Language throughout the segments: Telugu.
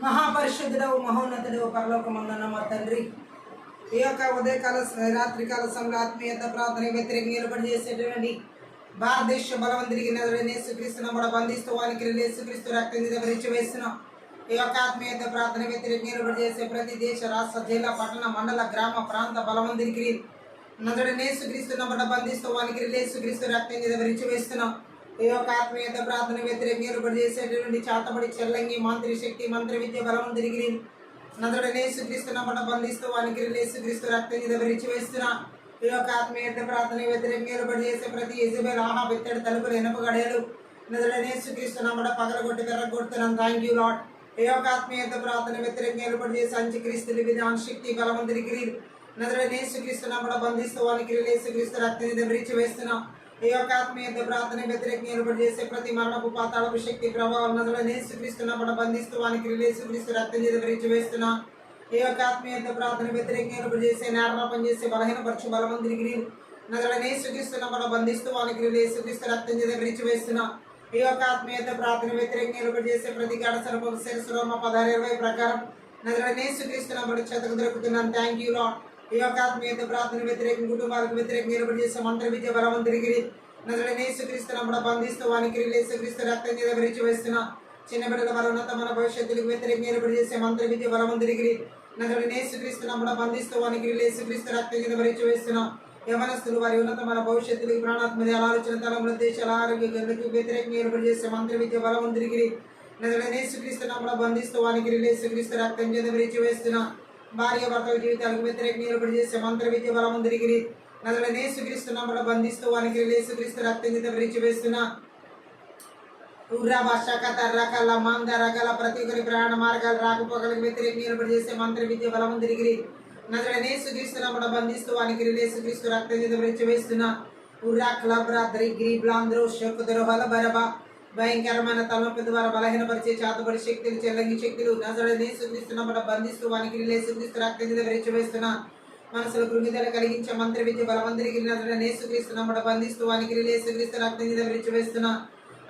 మహాపరిశుద్ధుడవు మహోన్నతుడవు పరలోకమందున్న మా తండ్రి, ఈ యొక్క ఉదయకాల రాత్రికాల సమయంలో ఆత్మీయత ప్రార్థన వ్యతిరేకంగా నిలబడి చేసేటువంటి భారతదేశ బలవంతుడికి నదుడని యేసుక్రీస్తును కూడా బంధిస్తూ వానికి యేసుక్రీస్తు రక్తం విరిచి వేస్తున్నాం. ఈ యొక్క ఆత్మీయత ప్రార్థన వ్యతిరేకంగా నిలబడి చేసే ప్రతి దేశ రాష్ట్ర జిల్లా పట్టణ మండల గ్రామ ప్రాంత బలవంతుడికి నదుడని యేసుక్రీస్తును కూడా బంధిస్తూ వానికి యేసుక్రీస్తు రక్తం విరిచి వేస్తున్నాం. ఈ యొక్క ఆత్మీయత ప్రార్థన వ్యతిరేకంగా నిలబడి చేసేటువంటి చాతబడి చెల్లంగి మంత్రి శక్తి మంత్రి విద్య బలవంతుడికి నదుడని యేసుక్రీస్తును కూడా బంధిస్తూ వానికి యేసుక్రీస్తు రక్తం విరిచి వేస్తున్నాం. ఈ యొక్క ఆత్మీయత ప్రార్థన వ్యతిరేకంగా నిలబడి చేసే ప్రతి యెజబెల్ ఆహా బెత్తడి తలుపులు ఇనుప గడియలు నదుడని యేసుక్రీస్తును కూడా పగలగొట్టి వెర్రగొడుతున్నాం. Thank you lord. ఈ యొక్క ఆత్మీయత ప్రార్థన వ్యతిరేకంగా నిలబడి చేసే అంత్యక్రీస్తులు విధాన శక్తి బలవంతుడికి నదుడని యేసుక్రీస్తును కూడా బంధిస్తూ వానికి యేసుక్రీస్తు రక్తం విరిచి వేస్తున్నాం. ఈ యొక్క ఆత్మీయత ప్రార్థన వ్యతిరేకంగా నిలబడి చేసే ప్రతి మరణపు పాతాళపు శక్తి ప్రభావం నదుడని యేసుక్రీస్తును కూడా బంధిస్తూ వానికి యేసుక్రీస్తు రక్తం విరిచి వేస్తున్నాం. ఈ యొక్క ఆత్మీయత ప్రార్థన వ్యతిరేకంగా నిలబడి చేసే నేరాపం చేసే బలహీనపరచు బలవంతుడికి నదుడని యేసుక్రీస్తును కూడా బంధిస్తూ వానికి యేసుక్రీస్తు రక్తం విరిచి వేస్తున్నాం. ఈ యొక్క ఆత్మీయత ప్రార్థన వ్యతిరేకంగా నిలబడి చేసే ప్రతి గడ సర్పం శిరస్సులోమ 16:20 ప్రకారం నదుడని యేసుక్రీస్తును కూడా చేతకు దొరుకుతున్నాను. Thank you lord. ఈ యొక్క ఆత్మీయత ప్రార్థన వ్యతిరేకం కుటుంబాలకు వ్యతిరేకంగా నిలబడి చేసే మంత్ర విద్య బలవంతుడికి నదుడని యేసుక్రీస్తును కూడా బంధిస్తూ వానికి యేసుక్రీస్తు రక్తం విరిచి వేస్తున్నా. చిన్న బిడ్డల వల్ల ఉన్నతమైన భవిష్యత్తులకు వ్యతిరేకంగా నిలబడి చేసే మంత్ర విద్య బలవంతుడికి నదుడని యేసుక్రీస్తును కూడా బంధిస్తూ వానికి యేసుక్రీస్తు రక్తం విరిచి వేస్తున్నా. యవనస్తులు వారి ఉన్నతమైన భవిష్యత్తులకు ప్రాణాత్మది ఆలోచన తలముల దేశాల ఆరోగ్య గనులకు వ్యతిరేకంగా నిలబడి చేసే మంత్ర విద్య బలవంతుడికి నదుడని యేసుక్రీస్తును కూడా బంధిస్తూ వానికి యేసుక్రీస్తు రక్తం విరిచి వేస్తున్నా. భార్య భర్తల జీవితాలకు వ్యతిరేకంగా నిలబడి చేసే మంత్ర విద్య బలవంతుడికి నదుడని యేసుక్రీస్తును కూడా బంధిస్తూ వానికి యేసుక్రీస్తు రక్తం విరిచి వేస్తున్నా. రకాల మంద రకాల ప్రతి ఒక్కరి ప్రయాణ మార్గాలు రాకపోకలకు వ్యతిరేకంగా నిలబడి చేసే మంత్ర విద్య బలవంతుడికి నదుడని యేసుక్రీస్తును కూడా బంధిస్తూ వానికి యేసుక్రీస్తు రక్తం విరిచి వేస్తున్నా. భయంకరమైన తలనొప్పి ద్వారా బలహీనపరిచే చాతబడి శక్తులు చెల్లంగి శక్తులు నదుడని యేసుక్రీస్తును కూడా బంధిస్తూ వానికి యేసుక్రీస్తు రక్తం విరిచి వేస్తున్నా. మనసులో కృంగిదల కలిగించే మంత్ర విద్య బలవంతుడికి నదుడని యేసుక్రీస్తును కూడా బంధిస్తూ వానికి యేసుక్రీస్తు రక్తం విరిచి వేస్తున్నా.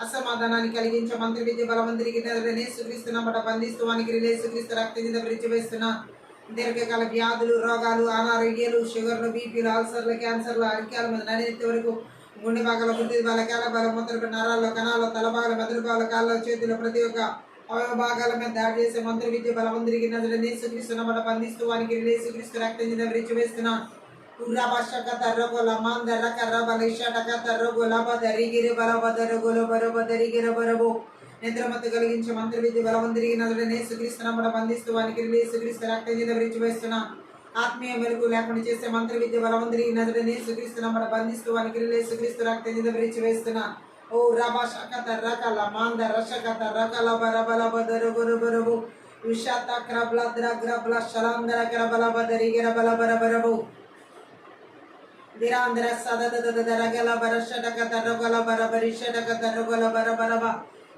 అసమాధానాన్ని కలిగించే మంత్ర విద్య బలవంతుడికి నదుడని యేసుక్రీస్తును కూడా బంధిస్తూ వానికి యేసుక్రీస్తు రక్తం విరిచి వేస్తున్నా. దీర్ఘకాల వ్యాధులు రోగాలు అనారోగ్యాలు షుగర్లు బీపీలు అల్సర్లు క్యాన్సర్లు అరికాల మీద నడినెత్తి వరకు గుండె భాగాల బుద్ధి బలకాల బలం మొదలు నరాల్లో కణాల్లో తలభాగాల మెదడు భాగాల కాళ్ళ చేతుల ప్రతి ఒక్క అవయవ భాగాల మీద దాడి చేసే మంత్ర విద్య బలవంతుడికి నదుడని యేసుక్రీస్తును కూడా బంధిస్తూ వానికి యేసుక్రీస్తు రక్తం విరిచి వేస్తున్నా. నిద్రమత్తు కలిగించే మంత్ర విద్య బలవంతుడికి నదుడని యేసుక్రీస్తును కూడా బంధిస్తూ వానికి యేసుక్రీస్తు రక్తం విరిచి వేస్తున్నా. ఆత్మీయ మెరుగు లేకుండా చేసే మంత్ర విద్య బలవంతుడికి నదుడని యేసుక్రీస్తును కూడా బంధిస్తూ వానికి యేసుక్రీస్తు రక్తం విరిచి వేస్తున్నా. ఓ రబా శకత రకల మాంద రషకత రకల బరబల బదరు గురుబరుబు విషాత క్రబ్ల ద్రగ్రబ్ల శలాందర గ్రబల బదరి గిరబల బరబరబు దిరాంధ్ర సదగల బరషటక తరగల బరబరి షటక తరగల బరబరబ.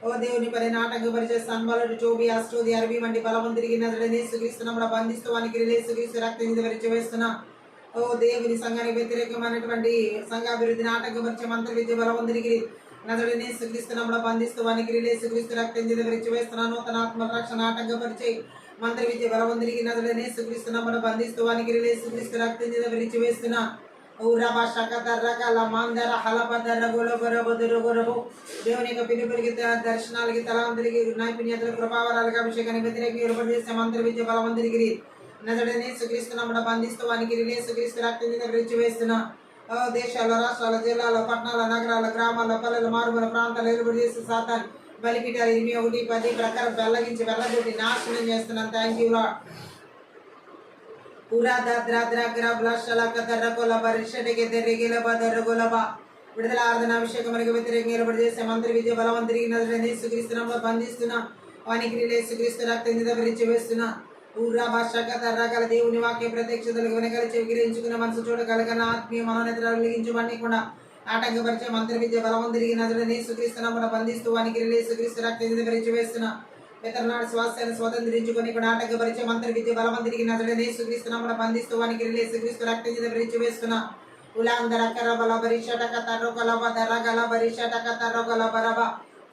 ఓ దేవుని పని నాటకపరిచే సంబలుడు చోబి అష్టోది అరబి వంటి బలవంతుడికి నదుడని యేసుక్రీస్తును కూడా బంధిస్తూ వానికి యేసుక్రీస్తు రక్తం విరిచి వేస్తున్నా. ఓ దేవుని సంఘానికి వ్యతిరేకమైనటువంటి సంఘాభివృద్ధిని ఆటంకపరిచే మంత్ర విద్య బలవంతుడికి నదుడని యేసుక్రీస్తును కూడా బంధిస్తూ వానికి యేసుక్రీస్తు రక్తం విరిచి వేస్తున్నా. నూతన ఆత్మ రక్షణ ఆటంకపరిచే మంత్ర విద్య బలవంతుడికి నదుడని యేసుక్రీస్తును కూడా బంధిస్తూ వానికి యేసుక్రీస్తు రక్తం విరిచి వేస్తున్నా. దేవుని యొక్క పిలుపులకి దర్శనాలకి తలాంతులకి నైపుణ్యతలకు ప్రభావాలకు అభిషేకానికి వ్యతిరేకంగా ఏర్పాటు చేసే మంత్ర విద్య బలవంతుడికి నదుడని యేసుక్రీస్తును కూడా బంధిస్తూ వానికి యేసుక్రీస్తు రక్తం విరిచి వేస్తున్నా. దేశాల్లో రాష్ట్రాల జిల్లాలో పట్టణాల నగరాల గ్రామాల్లో పల్లెల మారుమూల ప్రాంతాలు ఏర్పాటు చేసే సాతాన్ బలిపీఠాలు 8:1-10 ప్రకారం బెల్లగించి వెళ్ళగొట్టి నాశనం చేస్తున్నాను. Thank you lord. విడుదల ఆరాధన అభిషేకం వ్యతిరేకంగా ఏర్పాటు చేసే మంత్ర విద్య బలవంతుడికి నదుడని యేసుక్రీస్తును బంధిస్తున్నా. వానికి యేసుక్రీస్తు రక్తం విరిచి వేస్తున్నా. రకాల దేవుని వాక్య ప్రత్యక్షతలకు వెనకాల చెవిగిరించుకున్న మనసు చూడగలగన ఆత్మీయ మనోనేతలు వెలిగించబడకుండా ఆటంకపరిచే మంత్ర విద్య బలవంతుడికి నదుడని యేసుక్రీస్తును కూడా బంధిస్తూ వానికి యేసుక్రీస్తు రక్తం విరిచి వేస్తున్నా. ఇతరునాడు స్వాస్థ్యాన్ని స్వతంత్రించుకొని కూడా ఆటంకపరిచే మంత్ర విద్య బలవంతుడికి నదుడని యేసుక్రీస్తును కూడా బంధిస్తూ వానికి యేసుక్రీస్తు రక్తం విరిచి వేస్తున్నా. ఉలాందర కరబల బరిషటక తరగల బదరగల బరిషటక తరగల బరబ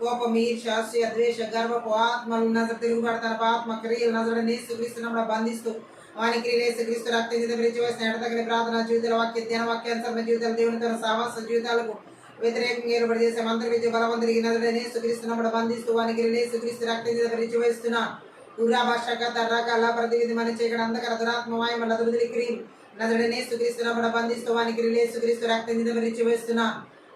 కోపం, ఈర్ష్య, అసూయ, ద్వేష, గర్వపు ఆత్మలు నజరు తిరుగుబడతాను ఆత్మ క్రియలు నజరుడైన యేసుక్రీస్తు నామమున బంధిస్తూ వాని క్రియలు యేసుక్రీస్తు రక్తం చేత విరిచివేసిన ఎడతగిన ప్రార్థన జీవితాల వాక్య ధ్యాన వాక్యానుసరణ జీవితాలు దేవుని తన సావాస జీవితాలకు వ్యతిరేకంగా ఏర్పడి చేసే మంత్ర విద్య బలవంతుడికి నజరుడైన యేసుక్రీస్తు నామమున బంధిస్తూ వాని క్రియలు యేసుక్రీస్తు రక్తం చేత విరిచివేస్తున్నా ఉరా భాషక తర్రకాల ప్రతివిధి మన చేయడం అంధకర దురాత్మ వాయుమల దురిదిలి క్రియలు నజరుడైన యేసుక్రీస్తు నామమున బంధిస్తూ వాని క్రియలు యేసుక్రీస్తు రక్తం చేత విరిచివేస్తున్నా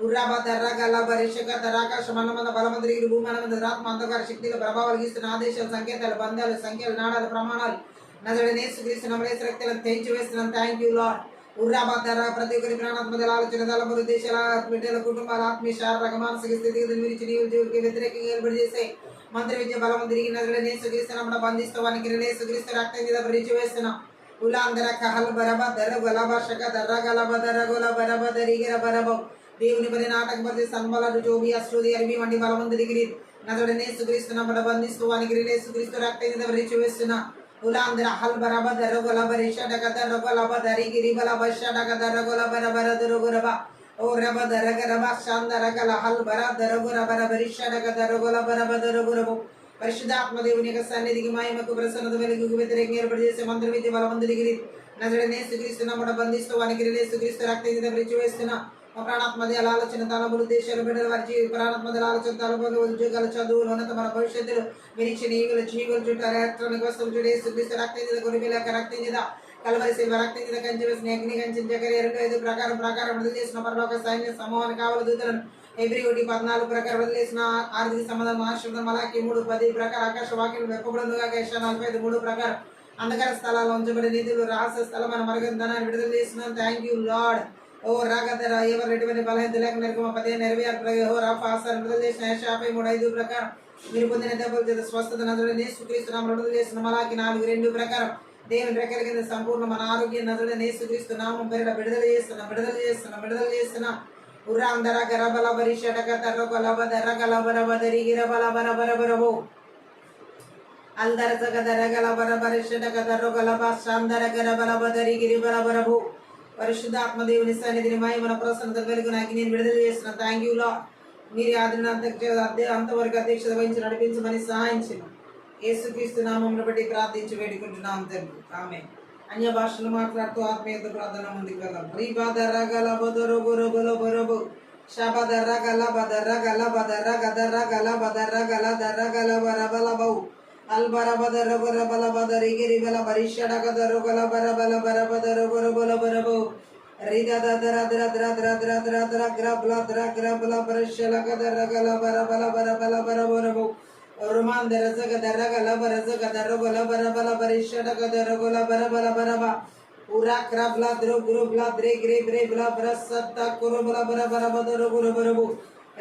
ఉర్రాబ తర్రగల బరిషక తరాకాశ మనమంద బలమంత్రి భూమనమంద ఆత్మ అంధకార శక్తుల ప్రభావాలు గీస్తున్న ఆదేశాలు సంకేతాలు బంధాలు సంఖ్యలు నాడాలు ప్రమాణాలు నజరుడైన యేసుక్రీస్తు నామమున రక్తాలను తెంచి వేస్తున్నాం. Thank you lord. ఉర్రాబ తర్ర ప్రతి ఒక్కరి ప్రాణాత్మల ఆలోచన తలపురు దేశాల బిడ్డల కుటుంబాల ఆత్మీయ శారీరక మానసిక స్థితిగతుల గురించి నీవు జీవుడికి వ్యతిరేకంగా ఏర్పడి చేసే మంత్రి విద్య బలం తిరిగి నజరుడైన యేసుక్రీస్తు నామమున బంధిస్తూ వానికి యేసుక్రీస్తు రక్తం మీద విరిచి వేస్తున్నాం. ఉలాందర కహల్ బరబ దర గలభాషక దర్ర గలభ దర గోల బరబ దరిగిర బరబ దేవుని పని నాటకపరిచే సంబలాలు జోబి అశ్రుది అరిమి వంటి బలవంతుడికి నజరుడైన యేసుక్రీస్తు నామమున బంధిస్తూ వానికి యేసుక్రీస్తు రక్తం మీద విరిచి వేస్తున్నా. ఉలాందర హల్ బరబ దర గోల బరిష డగ దర గోల దరిగిరి బల బష డగ దర గోల బర బర దర గోరబ ఓ రబ దర గరబ శాందర గల హల్ బర దర గోర బర బరిష డగ దర గోల బర బర గోరబ పరిశుద్ధాత్మ దేవుని యొక్క సన్నిధికి మహిమకు ప్రసన్నత వెలుగుకు వ్యతిరేకంగా ఏర్పడి చేసే మంత్ర విద్య బలవంతుడికి నజరుడైన యేసుక్రీస్తు నామమున బంధిస్తూ వానికి యేసుక్రీస్తు రక్తం మీద విరిచి వేస్తున్నా. మా ప్రాణాత్మది ఆలోచన తలములు దేశాలు బిడ్డల వారి ప్రాణాత్మది ఆలోచన తలములు ఉద్యోగాలు చదువులు ఉన్నత మన భవిష్యత్తులు వినిచ్చిన ఈగులు జీవులు చుట్టూ ఎలక్ట్రానిక్ వస్తువులు చుట్టూ యేసుక్రీస్తు రక్తం మీద గొరిపిలక రక్తం మీద కలవరి శిల్వ రక్తం మీద కంచి వేసిన అగ్ని కంచిన జకర్య 2:5 ప్రకారం విడుదల చేసిన పరలోక సైన్య సమూహానికి కావల దూతలను ఎబ్రి 1:14 ప్రకారం వదిలేసిన ఆర్థిక సంబంధం ఆశ్రదం అలాగే 3:10 ప్రకారం ఆకాశ వాక్యం వెప్పబడుగా 45 ప్రకారం అంధకార స్థలాల్లో ఉంచబడి నిధులు రహస్య స్థలమైన మరగంధనాన్ని విడుదల చేస్తున్నాను. Thank you lord. ఓ రాగధర ఎవరు ఎటువంటి బలహీనత లేక నిర్గమ 15:26 రాఫా ఆసారం విడుదల చేసిన 53:5 ప్రకారం మీరు పొందిన దెబ్బల చేత స్వస్థత నజరుడైన యేసుక్రీస్తు నామమున విడుదల చేసిన మలాకి 4:2 ప్రకారం దేవుని రెక్కల కింద సంపూర్ణ మన ఆరోగ్యం నజరుడైన యేసుక్రీస్తు నామం పేరిట విడుదల చేస్తున్నా. ఉరాందర గరబల బరిషడక తర్రగల బదర గలబర బదరి గిరబల బరబరబరబో అల్దర జగదర గలబర బరిషడక తర్రగల బాందర గరబల బదరి గిరిబల బరబో పరిశుద్ధాత్మ దేవుని సన్నిధిని మహిమన ప్రసన్నత వెలుగున అగ్నిని విడుదల చేస్తున్న. Thank you lord. మీరు ఆదిన అంతవరకు అధ్యక్షత వహించి నడిపించమని సహాయించండి. యేసుక్రీస్తు నామమును బట్టి ప్రార్థించి వేడుకుంటున్నాం తండ్రి. ఆమేన్. అన్య భాషలు మాట్లాడుతూ ఆత్మీయత ప్రార్థన ముందుకు వెళ్దాం. రీబాదర గల బదరో బొరో బొలో బొరబో షబదర గల బదర గల బదర గదర గల బదర గల దర గల బరబల బౌ అల్బర బదర బరబల బదరి గిరిబల బరిషడగ దర గల బరబల బరబదర బొరబల బరబో రిదద దర దర దర దర దర దర దర గ్రబల దర గ్రబల బరిషలగ దర గల బరబల బరబల బరబరబో రుమాందర జగ దర గల బర జగ దర గల బరబల బరిషడగ దర గల బరబల బరబ ఉరా క్రబల ద్రో గ్రబల ద్రే గ్రే బ్రే బల బరసత్త కురబల బరబల బదర బరబరబో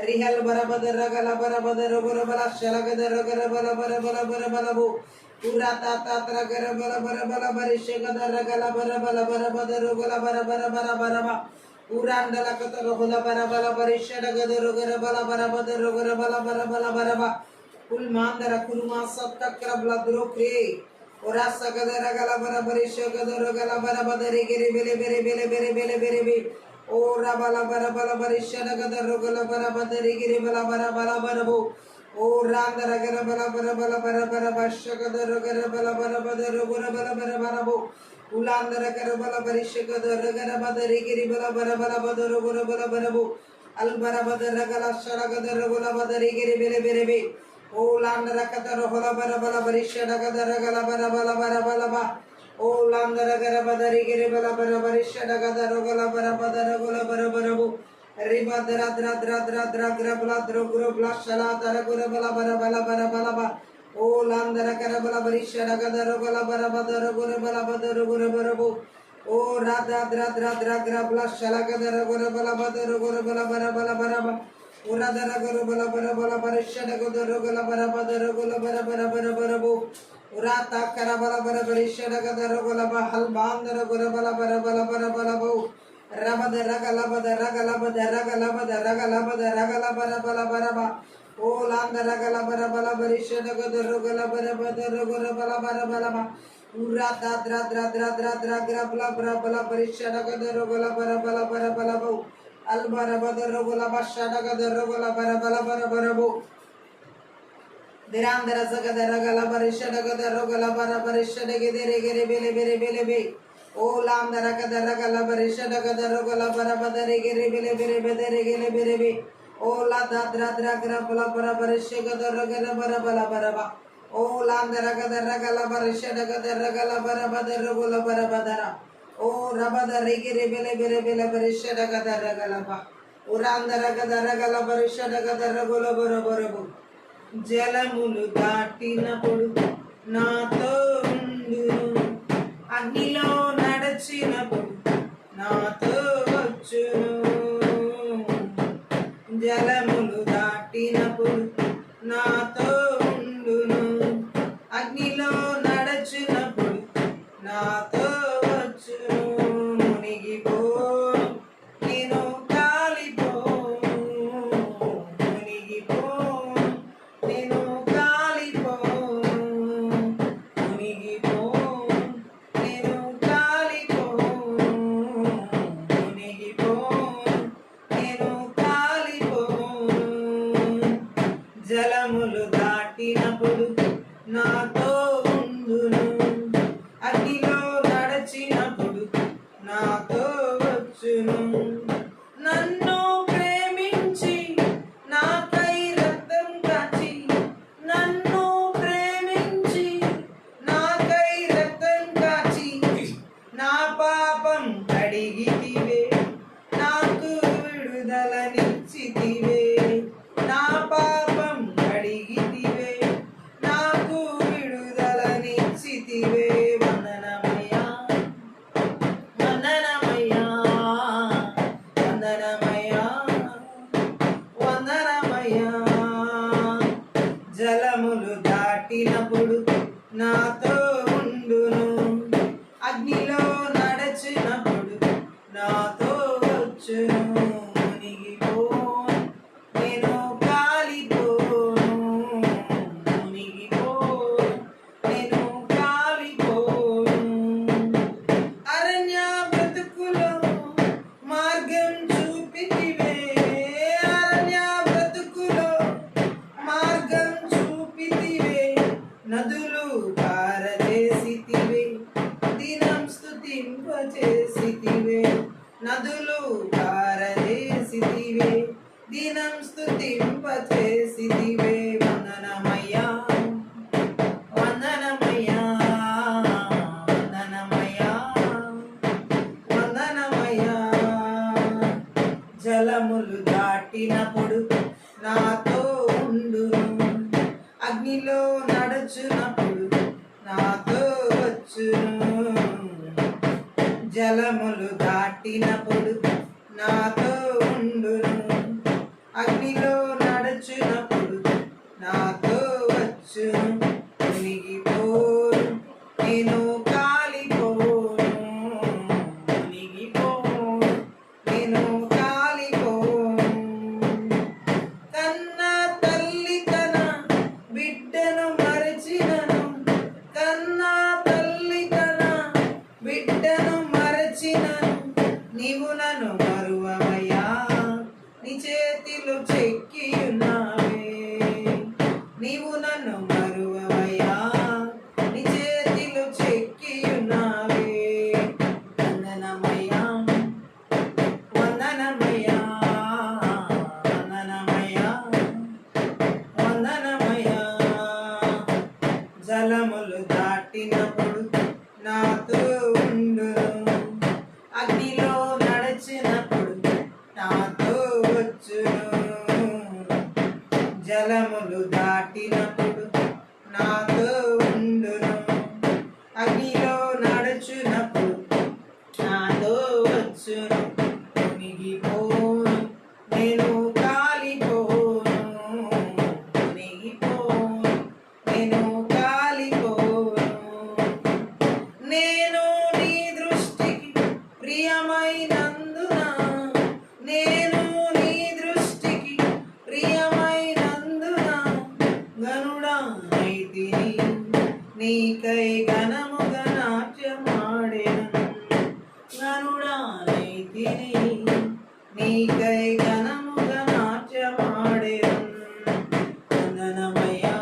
రిహల్ బరబదర గల బరబదర బరబల శలగ దర గరబల బరబల బరబలబో ఉరా తాతర గరబల బరబల బరిషగ దర గల బరబల బరబదర గల బరబర బరబరబ ఉరాండల కతర హుల బరబల బరిషడగ దర గరబల బరబదర గరబల బరబల బరబ కుల్మాందర కుల్మా సత్త క్రబల ద్రో క్రే ఉరా సగదర గల బరబరిషగ దర గల బరబదరి గిరి బెలె బెలె బెలె బెలె బెలె బెలె బెలె ఓ రబల బరబల బరిషడగ దర గల బరబదరి గిరి బల బరబల బరబో ఓ రాందర గరబల బరబల బరబర బర్షగ దర గరబల బరబదర గరబల బరబరబో ఉలాందర గరబల బరిషగ దర గరబదరి గిరి బల బరబల బదర గరబల బరబో అల్బర బదర గల షడగ దర గల బదరి గిరి బెలె బెలె బె ఓ లాందర కతర హొల బరబల బరిషడగ దర గల బరబల బరబల బ ఓ లాందర గరబదరి గిరి బల బరబరిషడగ దర గల బరబదర గల బరబరబో రిబదర ద్ర ద్ర ద్ర ద్ర గ్రబల ద్ర గ్రబల షలా దర గరబల బరబల బరబల బ ఓ లాందర గరబల బరిషడగ దర గల బరబదర గరబల బదర గరబరబో ఓ రాధా ద్ర ద్ర ద్ర గ్రబల షలగ దర గరబల బదర గరబల బరబల బరబ ఉరదర గరబల బరబల బరిషడగ దర గల బరబదర గల బరబర బరబరబో ఉరాత కరబల బరబరిషడగ దర గల బహల్ బాందర గరబల బరబల బరబలబో రబదర గలబదర గలబదర గలబదర గలబదర గల బరబల బరబ ఓ లాందర గల బరబల బరిషడగ దర గల బరబదర గరబల బరబలబ ఉరాత ద్ర ద్ర ద్ర ద్ర ద్ర గ్రబల బరబల బరిషడగ దర గల బరబల బరబలబో అల్బర బదర గల బషడగ దర గల బరబల బరబరబో దిరాందర సగదర గల పరిషడ గదర గల బర పరిషడ గెదెరె గెరె బెలె బెరె బెలె బె ఓ లాందర గదర గల పరిషడ గదర గల బర బదరె గెరె బెలె బెరె బెదరె గెలె బెరె బె ఓ లా దాద్ర ద్ర గ్ర బల బర పరిష గదర గల బర బల బర బ ఓ లాందర గదర గల పరిషడ గదర గల బర బదర గల బర బదర ఓ రబదరె గెరె బెలె బెరె బెలె పరిషడ గదర గల బ ఉరాందర గదర గల పరిషడ గదర గల బర బర బు జలములు దాటినప్పుడు నాతో ఉండును అగ్నిలో నడచినప్పుడు నాతో వచ్చును జలములు దాటినప్పుడు నాతో ఉండును అగ్నిలో నడచినప్పుడు నాతో వచ్చును మునిగిపోను నేను కాలిపోను మునిగిపోను నేను కాలిపోను మునిగిపోను నేను కాలిపోను మునిగిపోను నేను కాలిపోను జలములు దాటినప్పుడు నాతో ఉండును అగ్నిలో నడచినప్పుడు నాతో వచ్చును నన్ను ప్రేమించి నాకై రక్తం కాచి నన్ను ప్రేమించి నాకై రక్తం కాచి నా పాపం కడిగితివే నాకు విడుదలనిచ్చితివే నా పాపం కడిగితివే నాకు విడుదలనిచ్చితివే వందనమయ్యా వందనమయ్యా వందనమయ్యా వందనమయ్యా జలములు దాటినప్పుడు నాతో ఉండును అగ్నిలో నడచినప్పుడు నాతో వచ్చును మునిగిపోను నేను కాలిపోను మునిగిపోను నేను కాలిపోను అరణ్య బ్రతుకులో మార్గం చూపితివే అరణ్య బ్రతుకులో మార్గం చూపితివే నదులు పారజేసితివే దినం స్తుతింపచేసితివే నదులు పారజేసితివే దినం స్తుతింపచేసితివే వందనమయ్యా వందనమయ్యా వందనమయ్యా వందనమయ్యా జలములు దాటినప్పుడు నాతో ఉండును అగ్నిలో నడుచునప్పుడు నాతో వచ్చును జలములు దాటినప్పుడు నాతో ఉండును అగ్నిలో నడుచునప్పుడు నాతో వచ్చును మునిగిపోను నేను కాలిపోను మునిగిపోను నేను కాలిపోను కన్న తల్లి తన బిడ్డను మరచినను కన్న తల్లి తన బిడ్డను మరచినను నీవు నన్ను మరువవయ్యా నీ చేతిలో చెక్కియున్నావే నీవు నన్ను మరువవయ్యా నీ చేతిలో చెక్కియున్నావే వందనమయ్యా వందనమయ్యా వందనమయ్యా వందనమయ్యా జలములు దాటినప్పుడు నాతో ఉండును అగ్నిలో నడచినప్పుడు నాతో వచ్చును జలములు దాటినప్పుడు నాతో ఉండును అగ్నిలో నడుచునప్పుడు నాతో వచ్చును మునిగిపోను నేను కాలిపోను మునిగిపోను నేను కాలిపోను నేను నీ దృష్టికి ప్రియమైనందున నేను నీ దృష్టికి ప్రియమైనందున గనుడనైతిని నీకై ఘనముగా నాట్యమాడెను గనుడనైతిని నీకై ఘనముగా నాట్యమాడెను వందనమయ్యా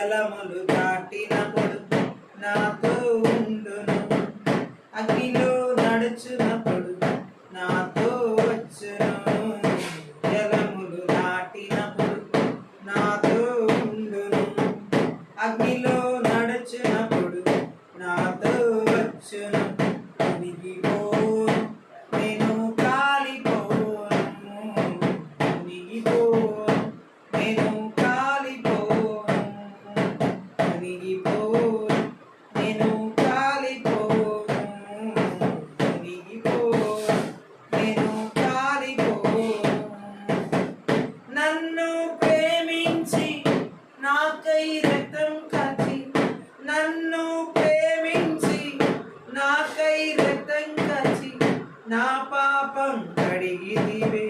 జలములు దాటినప్పుడు నాతో ఉండును, అగ్నిలో నడుచునప్పుడు నాతో వచ్చును. జలములు దాటినప్పుడు నాతో ఉండును, అగ్నిలో నడుచునప్పుడు నాతో వచ్చును. మునిగిపోను నేను కాలిపోను, మునిగిపోను నేను కాలిపోను, మునిగిపోను నేను కాలిపోను, మునిగిపోను నేను కాలిపోను. నన్ను ప్రేమించి నాకై రక్తం కాచి, నన్ను ప్రేమించి నాకై రక్తం కాచి, నా పాపం కడిగితివే,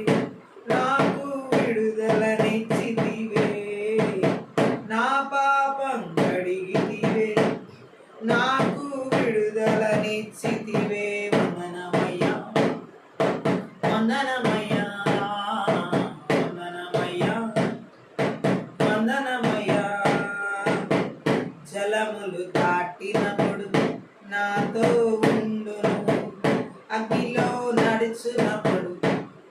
నాకు విడుదలనిచ్చితివే. నా పాపం కడిగితివే, నాకు విడుదలనిచ్చితివే. వందనమయ్యా, వందనమయ్యా, వందనమయ్యా, వందనమయ్యా. జలములు దాటినప్పుడు నాతో ఉండును, అగ్నిలో నడుచునప్పుడు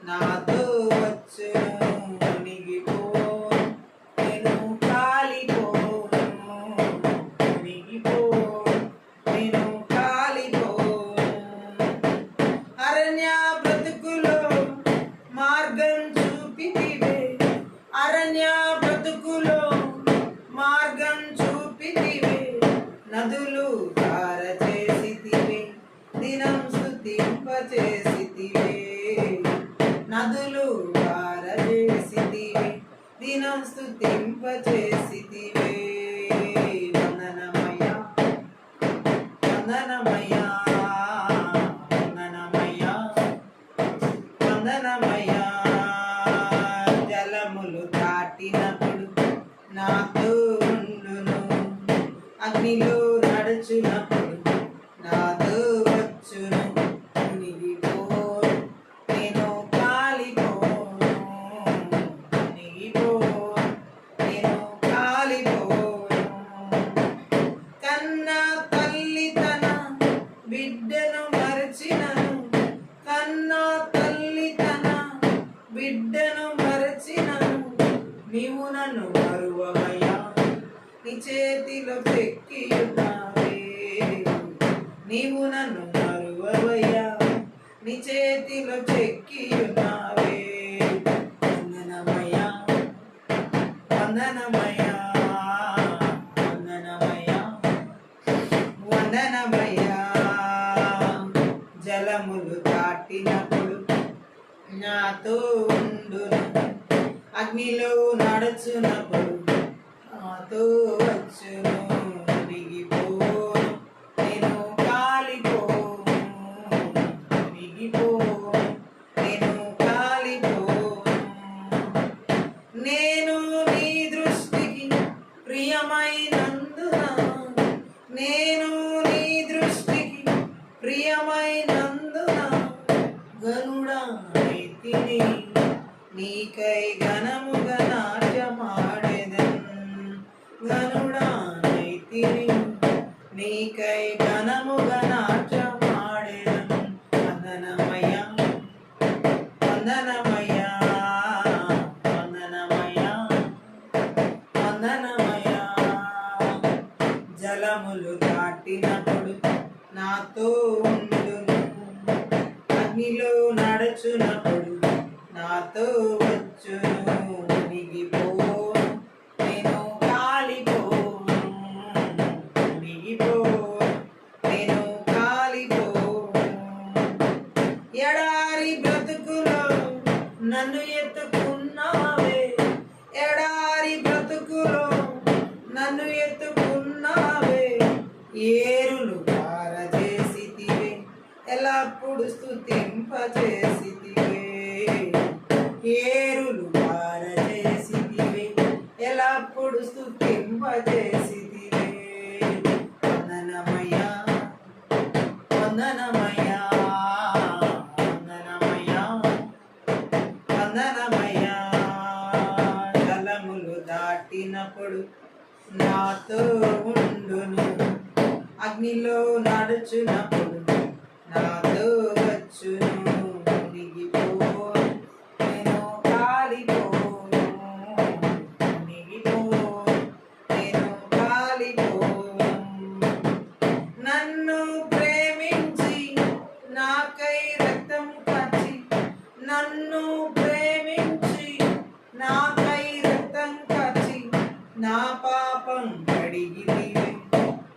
నాతో వచ్చును. మునిగిపోను నేను కాలిపోను, మునిగిపోను నేను కాలిపోను. అరణ్య బ్రతుకులో మార్గం చూపితివే, అరణ్య బ్రతుకులో మార్గం చూపితివే. నదులు పారచేసితివే, దినం స్తుతింపచేసితివే. నదులు పారచేసితివే, దినం స్తుతింపచేసితివే. వందనమయ్యా, వందనమయ్యా, వందనమయ్యా, వందనమయ్యా. జలములు దాటినప్పుడు నాతో ఉండును, అగ్నిలో నడుచునప్పుడు నాతో వచ్చును. మునిగిపోను నేను కాలిపోను, మునిగిపోను నేను కాలిపోను. కన్న తల్లి తన బిడ్డను మరచినను, కన్న తల్లి తన బిడ్డను మరచినను. నీవు నన్ను మరువవయ్యా, నీ చేతిలో చెక్కియున్నావే. నీవు నన్ను మరువవయ్యా, నీ చేతిలో చెక్కియున్నావే. వందనమయ్యా, వందనమయ్యా, వందనమయ్యా, వందనమయ్యా. జలములు దాటినప్పుడు నాతో ఉండును, అగ్నిలో నడుచునప్పుడు నాతో వచ్చును. మునిగిపోను నేను కాలిపోను, మునిగిపోను నేను కాలిపోను. నేను నీ దృష్టికి ప్రియమైనందున, నేను నీ దృష్టికి ప్రియమైనందున గనుడనైతిని, నీకై ఘనముగా నాట్యమాడెదన్. గనుడనైతిని, నీకై ఘనముగా నాట్యమాడెదన్. వందనమయ్యా, వందనమయ్యా, వందనమయ్యా, వందనమయ్యా. జలములు దాటినప్పుడు నాతో ఉండును, అగ్నిలో నడుచునప్పుడు నాతో వచ్చును. మునిగిపోను నేను కాలిపోను, మునిగిపోను నేను కాలిపోను. ఎడారి బ్రతుకులో నన్ను ఎత్తుకున్నావే, ఎడారి బ్రతుకులో నన్ను ఎత్తుకున్నావే. ఏరులు పారజేసితివే, ఎల్లప్పుడు స్తుతింపచేసితివే. ఏరులు పారజేసితివే, ఎల్లప్పుడు స్తుతింపచేసితివే. వందనమయ్యా, వందనమయ్యా, వందనమయ్యా, వందనమయ్యా. జలములు దాటినప్పుడు నాతో ఉండును. అగ్నిలో నడుచునప్పుడు నాతో వచ్చును. మునిగిపోను, నేను కాలిపోను. మునిగిపోను, నేను కాలిపోను. నన్ను ప్రేమించి నాకై రక్తం కార్చి, నన్ను ప్రేమించి నాకై రక్తం కార్చి, నా పాపం కడిగితివే,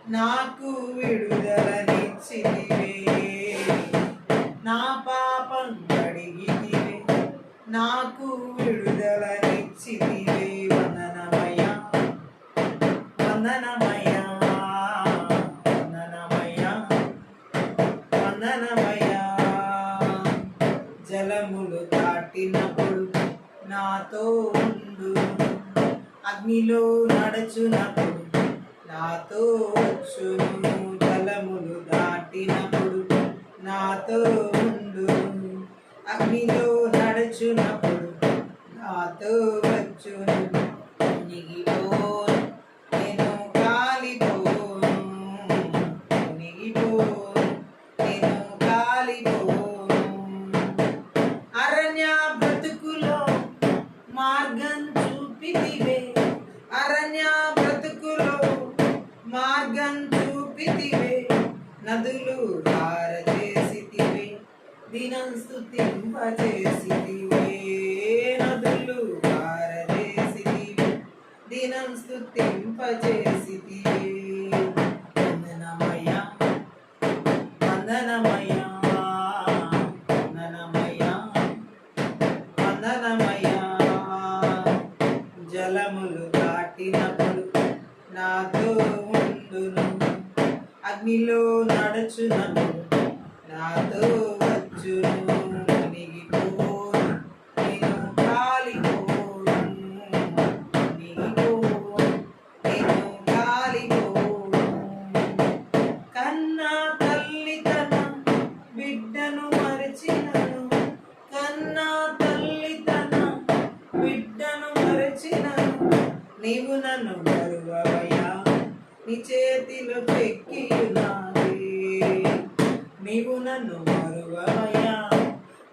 నాకు విడుదలనిచ్చితివే. నా పాపం కడిగితివే, నాకు విడుదలనిచ్చితివే. వందనమయ్యా, వందనమయ్యా, వందనమయ్యా, వందనమయ్యా. జలములు దాటినప్పుడు నాతో ఉండు, అగ్నిలో నడుచునప్పుడు నాతో వచ్చును. జలములు దాటినప్పుడు నాతో ఉండు, అగ్నిలో నడుచునప్పుడు నాతో వచ్చును. మునిగిపోను, నేను కాలిపోను. మునిగిపోను, నేను కాలిపోను. అరణ్య బ్రతుకులో మార్గం చూపితివే, అరణ్య బ్రతుకులో మార్గం చూపితివే. నదులు పారచేసితివే, దినం స్తుతింపచేసితివే. నదులు పారచేసితివే, దినం స్తుతింపచేసితివే. వందనమయ్యా, వందనమయ్యా, వందనమయ్యా, వందనమయ్యా. జలములు దాటినప్పుడు నాతో ఉండును, అగ్నిలో నడుచునప్పుడు నాతో వచ్చును. మునిగిపోను, నేను కాలిపోను. మునిగిపోను, నేను కాలిపోను. కన్నా తల్లి తన బిడ్డను మరచినను, కన్నా తల్లి తన బిడ్డను మరచినను. నీవు నన్ను మరువవయ్యా, నీ చేతిలో చెక్కియున్నావే. నీవు నన్ను మరువవయ్యా,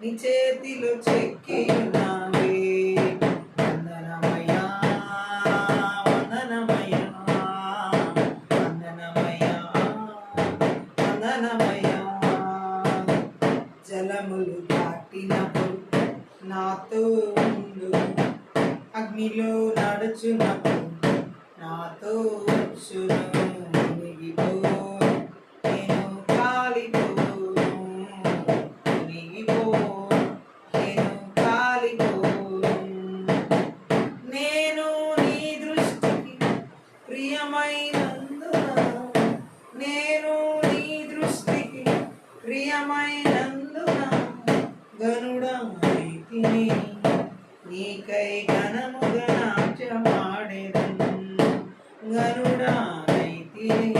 నీ చేతిలో చెక్కియున్నావే. వందనమయ్యా, వందనమయ్యా, వందనమయ్యా, వందనమయ్యా. జలములు దాటినప్పుడు నాతో ఉండు, అగ్నిలో నడుచునప్పుడు నాతో వచ్చును. మునిగిపోను, నేను కాలిపోను. మునిగిపోను, నేను కాలిపోను. నేను నీ దృష్టికి ప్రియమైనందున, నేను నీ దృష్టికి ప్రియమైనందున గనుడనైతిని. నీకై ఘనముగా నాట్యమాడెదను. గనుడనైతిని,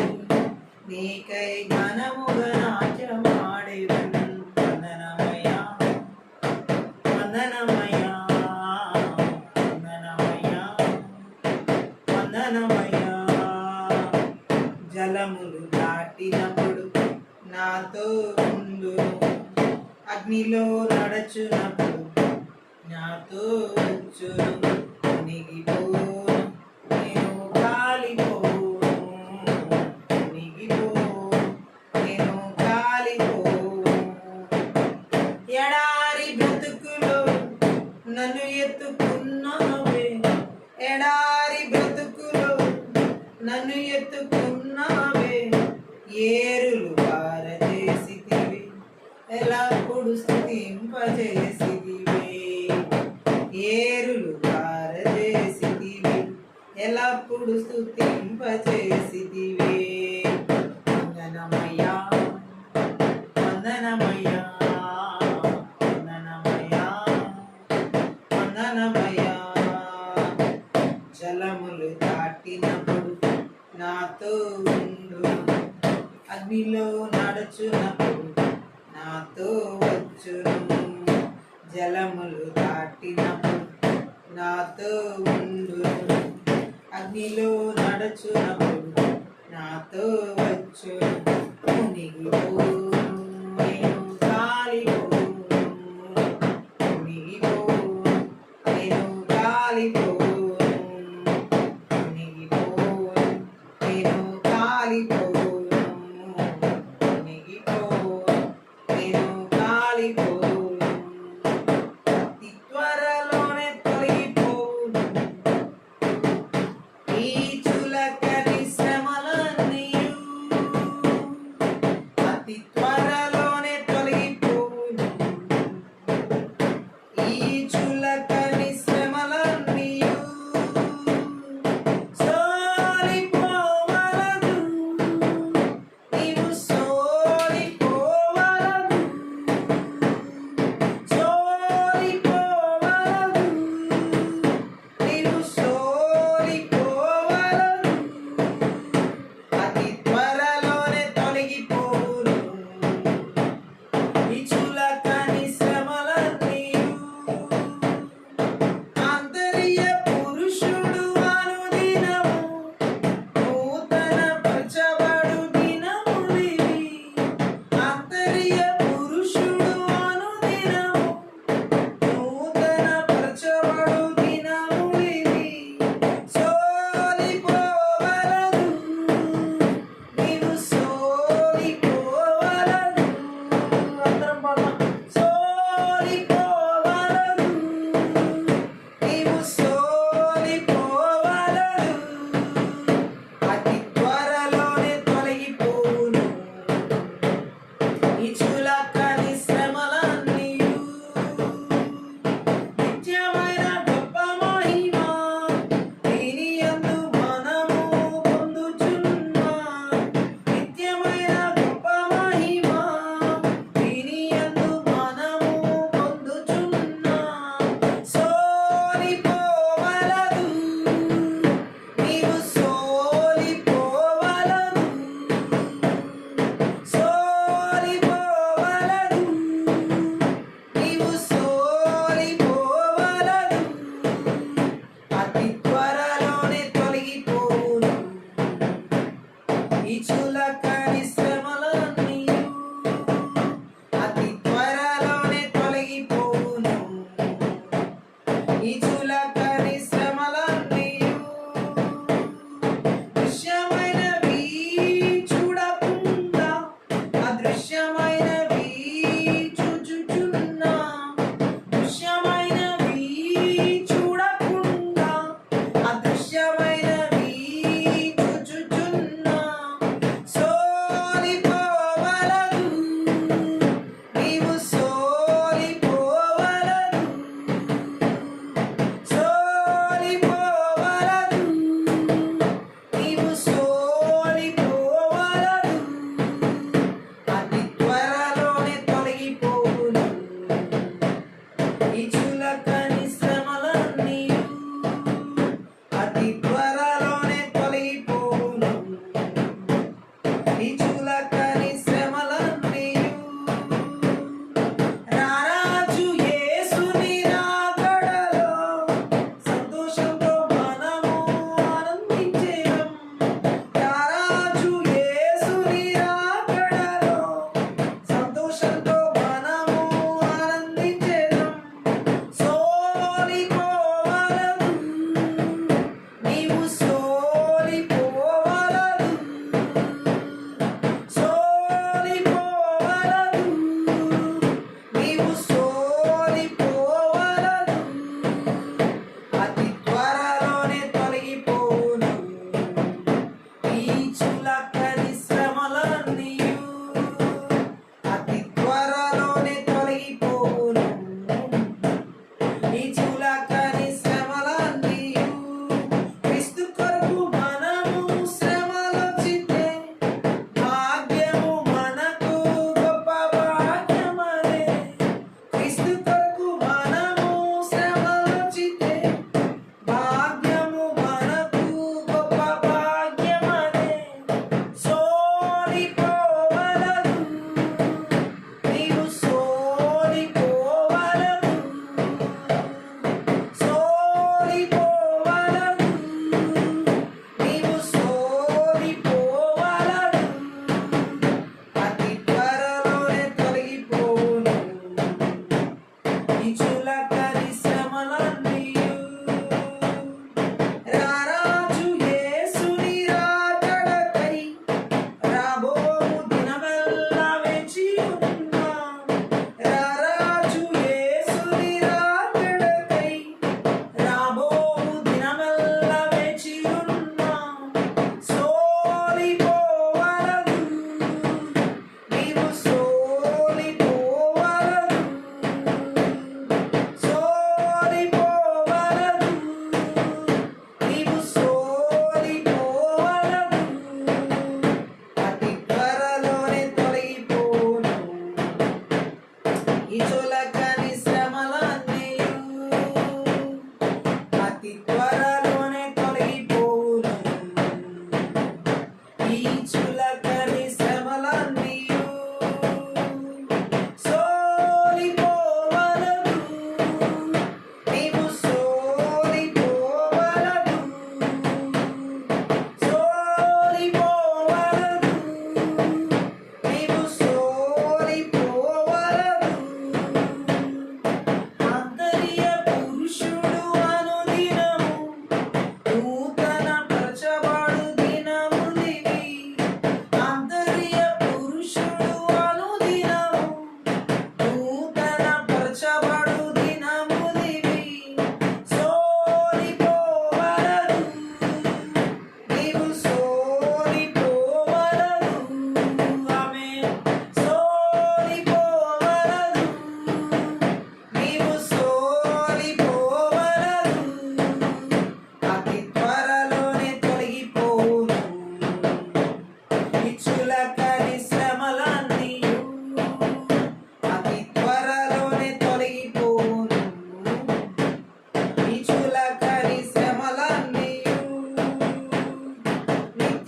నీకై ఘనముగా నాట్యమాడెదను. వందనమయ్యా, వందనమయ్యా, వందనమయ్యా, వందనమయ్యా. జలములు దాటినప్పుడు నాతో ఉండును, అగ్నిలో నడుచునప్పుడు నాతో వచ్చును. మునిగిపోను, నేను కాలిపోను. మునిగిపోను, నేను కాలిపోను. ఎడారి బ్రతుకులో నన్ను ఎత్తుకున్నావే, ఎడారి బ్రతుకులో నన్ను ఎత్తుకున్నావే. ఏరులు పారచేసితివి, ఎల్లప్పుడు స్తుతింపచేసితివే. ఏరులు పారచేసితివి, ఎల్లప్పుడు స్తుతింపచేసితివే. వందనమయ్యా, వందనమయ్యా, వందనమయ్యా, వందనమయ్యా. జలములు దాటినప్పుడు నాతో ఉండు, అగ్నిలో నడుచునప్పుడు నాతో వచ్చును. జలములు దాటినప్పుడు నాతో ఉండు, అగ్నిలో నడుచునప్పుడు నాతో వచ్చు మునిగిపోను నేను కాలిపోను మునిగిపోను నేను కాలిపోను మునిగిపోను నేను కాలిపోను మునిగిపోను నేను కాలిపోను అతి త్వరలోనే తొలగిపోను ఈ చులకని శ్రమలన్నీయు అతి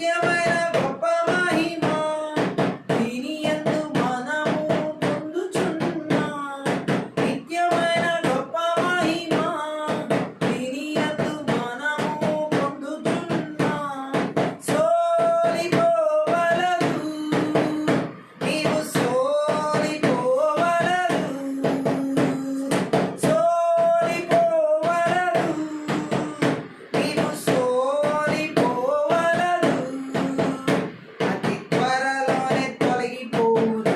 నిత్యమైన గొప్ప మహిమ దీని యందు మనము పొందుచున్నాం. నిత్యమైన గొప్ప మహిమ దీని యందు మనము పొందుచున్నాం. సోలిపోవలదు నీవు సోలిపోవలదు, సోలిపోవలదు నీవు సోలిపోవలదు. అతి త్వరలోనే తొలగిపోవును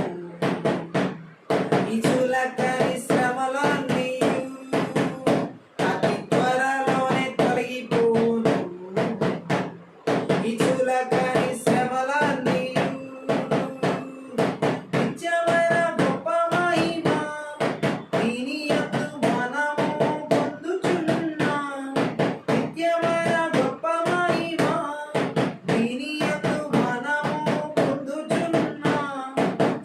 ఈ చులకని శ్రమలన్నీయు. అతి త్వరలోనే తొలగిపోవును ఈ చులకని శ్రమలన్నీయు. నిత్యమైన గొప్ప మహిమ దీని యందు మనము పొందుచున్నాం. నిత్యమైన గొప్ప మహిమ దీని యందు మనము పొందుచున్నాం.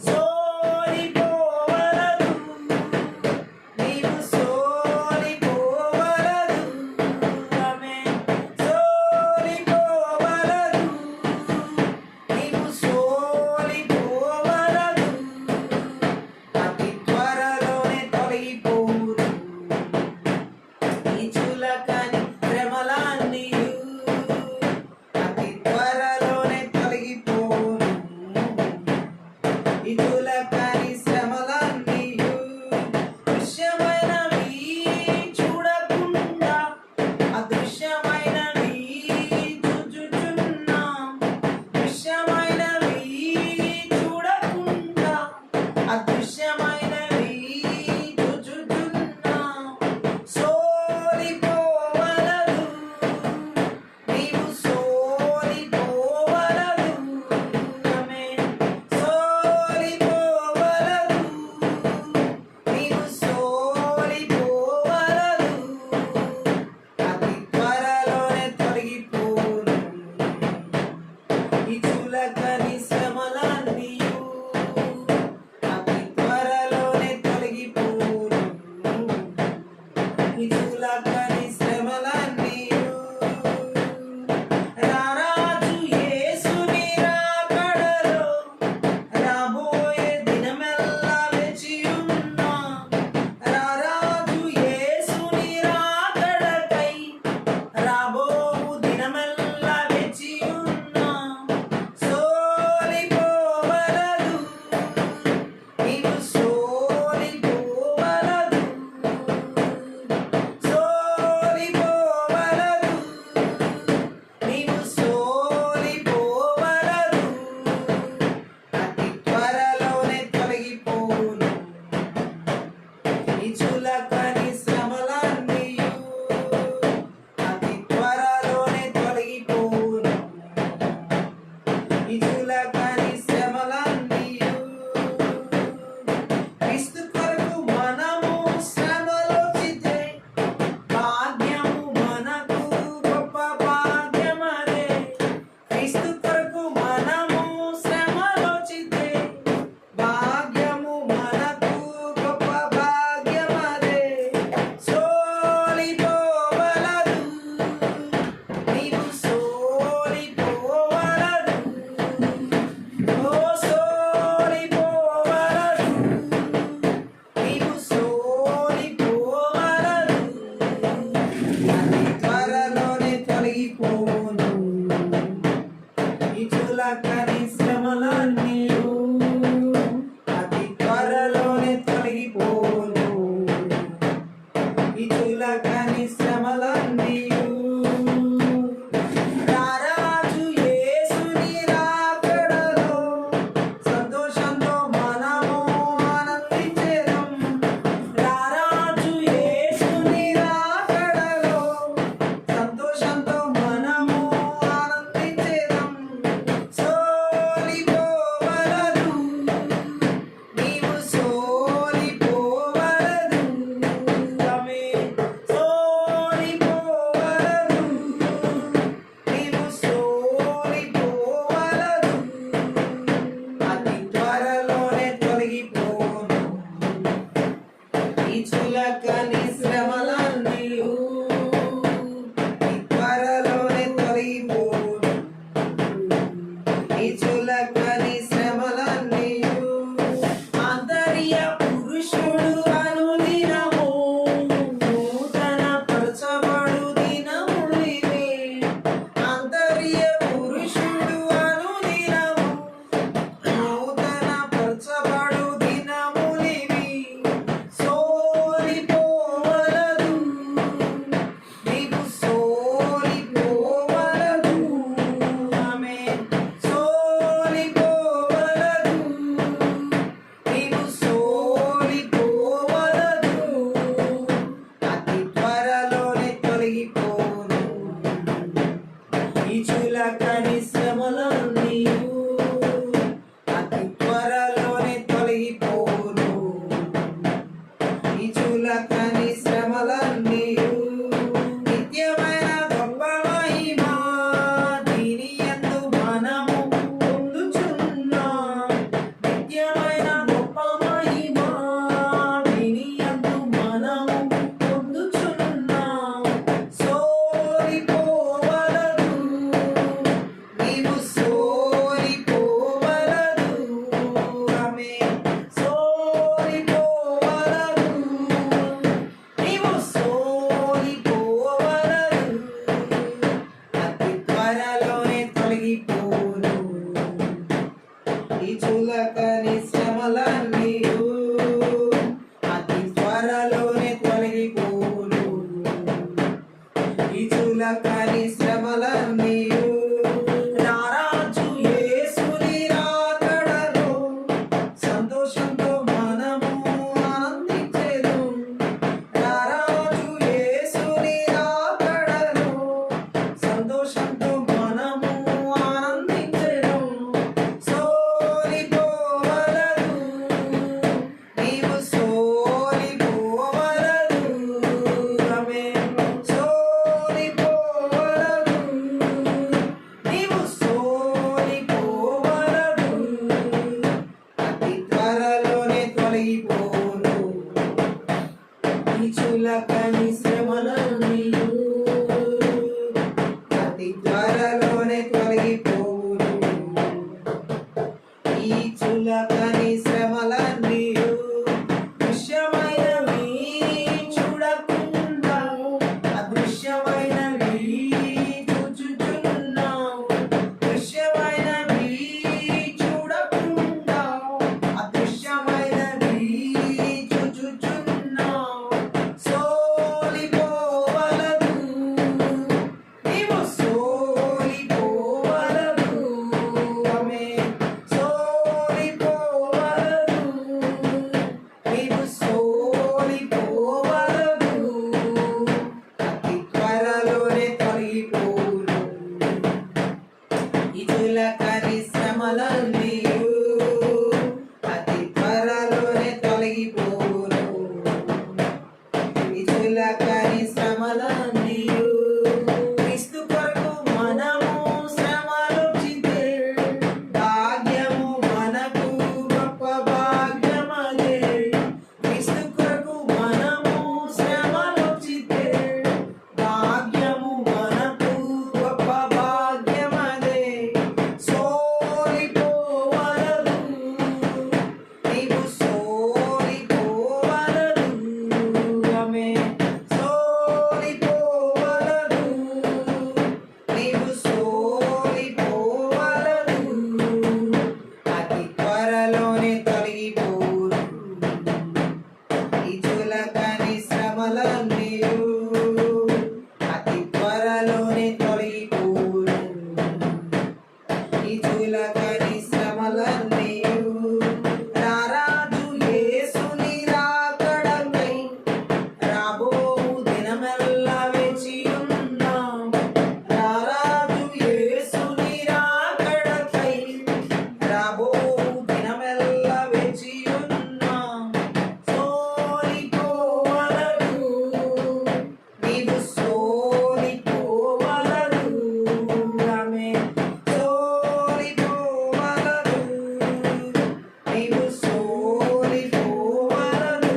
సోలిపోవలదు నీవు సోలిపోవలదు. ఆమేన్. సోలిపోవలదు నీవు సోలిపోవలదు. అతి త్వరలోనే తొలగిపోవును ఈ చులకని శ్రమలన్నీయు. అతి త్వరలోనే తొలగిపోవును ఈ చులకని శ్రమలన్నీయు. దృశ్యమైనవి చూడకుండా అదృశ్యమైనవి చూచుచున్నాం. దృశ్యమైనవి చూడకుండా అదృశ్యమైనవి చూచుచున్నాం. సోలిపోవలదు నీవు సోలిపోవలదు. ఆమేన్. సోలిపోవలదు నీవు సోలిపోవలదు. అతి త్వరలోనే తొలగిపోవును ఈ చులకని శ్రమలన్నీయు. అతి త్వరలోనే తొలగిపోవును ఈ చులకని శ్రమలన్నీయు. రారాజు యేసుని రాకడలో రాబోయే దినమెల్లా వేచియున్నాం. రారాజు యేసుని రాకడకై రాబోవు దినమెల్లా వేచియున్నాం. సోలిపోవలదు నీవు సోలిపోవలదు, సోలిపోవలదు నీవు సోలిపోవలదు. అతి త్వరలోనే తొలగిపోవును ఈ చులకని శ్రమలన్నీయు. అతి త్వరలోనే తొలగిపోవును ఈ చులకని శ్రమలన్నీయు. క్రీస్తు కొరకు మనము శ్రమలోచితే భాగ్యము మనకు గొప్ప భాగ్యమదే. క్రీస్తు కొరకు మనము శ్రమలోచితే భాగ్యము మనకు గొప్ప భాగ్యమదే. సోలిపోవలదు నీవు సోలిపోవలదు. ఓ సోలిపోవలదు నీవు సోలిపోవలదు. అతి త్వరలోనే తొలగిపోవును ఈ చులకని శ్రమలన్నీయు. అతి త్వరలోనే తొలగిపోవును ఈ చులకని శ్రమలన్నీయు. రారాజు యేసుని రాకడలో సంతోషంతో మనము ఆనందించెదం. రారాజు యేసుని రాకడలో సంతోషంతో మనము ఆనందించెదం. సో చులకని శ్రమలన్నీయు అతి త్వరలోనే తొలగిపోను. ఈ చులకని శ్రమలన్నీయు నిత్యమైన గొప్ప మహిమ దీని యందు మనము పొందుచున్నాం. నిత్యమైన గొప్ప మహిమ దీని యందు మనము పొందుచున్నాం. సోలిపోవలదు నీవు సోలిపోవలదు. ఆమేన్. సోలిపోవలదు నీవు సోలిపోవలదు. అతి త్వరలోనే తొలగిపోను. ఈ చులకని శ్రమలన్నీయు అతి త్వరలోనే తొలగిపోను. ఈ చులకని శ్రమలన్నీయు నా రాజు యేసుని రాకడలో సంతోషంతో మనము ఆనందించెదం. నా రాజు యేసుని రాకడలో సంతోషంతో మనము ఆనందించెదం. సోలిపోవలదు నీవు సోలిపోవలదు. ఆమేన్. సోలిపోవలదు నీవు సోలిపోవలదు. అతి త్వరలోనే తొలగిపోను. ఈ చులకని శ్రమలన్నీయు అతి త్వరలోనే తొలగిపోను. ఈ చులకని శ్రమలన్నీయు దృశ్యమైనవి చూడకుండా అదృశ్యమైనవి చూచుచున్నాం. దృశ్యమైనవి చూడకుండా అదృశ్యమైనవి చూచుచున్నాం. సోలిపోవలదు నీవు సోలిపోవలదు. ఆమేన్. సోలిపోవలదు నీవు సోలిపోవలదు. అతి త్వరలోనే తొలగిపోను. ఈ చులకని శ్రమలన్నీయు అతి త్వరలోనే తొలగిపోను. ఈ చులకని శ్రమలన్నీయు క్రీస్తు కొరకు మనము శ్రమలొచ్చితే భాగ్యము మనకు గొప్ప భాగ్యమదే. క్రీస్తు కొరకు మనము శ్రమలొచ్చితే భాగ్యము మనకు గొప్ప భాగ్యమదే. సోలిపోవలదు నీవు సోలిపోవలదు. ఆమేన్. సోలిపోవలదు నీవు సోలిపోవలదు. అతి త్వరలోనే తొలగిపోను. ఈ చులకని శ్రమలన్నీయు అతి త్వరలోనే తొలగిపోను. ఈ చులకని శ్రమలన్నీయు నా రాజు యేసుని రాకడకై రాబోవు దినమెల్లా వేచి ఉన్నాం. నా రాజు యేసుని రాకడకై రాబోవు దినమెల్లా వేచి ఉన్నాం. సోలిపోవలదు నీవు సోలిపోవలదు. ఆమేన్. సోలిపోవలదు నీవు సోలిపోవలదు.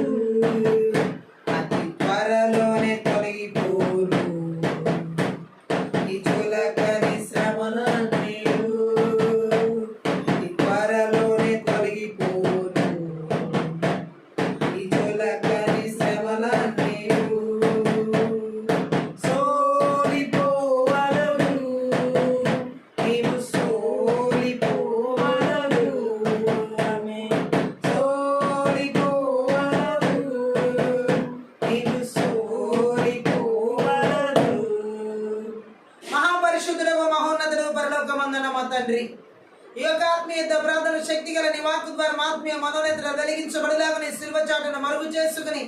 అతి త్వరలోనే తొలగిపోను. ఈ చులకని శ్రమలన్నీయు అతి త్వరలోనే తొలగిపోను. ఈ చులకని శ్రమలన్నీయు సోలిపోవలదు నీవు సోలిపోవలదు. ఆమేన్. సోలిపోవలదు నీవు సోలిపోవలదు. మహాపరిశుద్ధుడగు మహోన్నతుడు పరలోకమందున్న మా తండ్రి, ఈ యొక్క ఆత్మీయత ప్రార్థన శక్తి గల నీ వాక్కు ద్వారా మా ఆత్మీయ మనోనేతలు వెలిగించబడేలాగా సిల్వ చాటును మరుగు చేసుకుని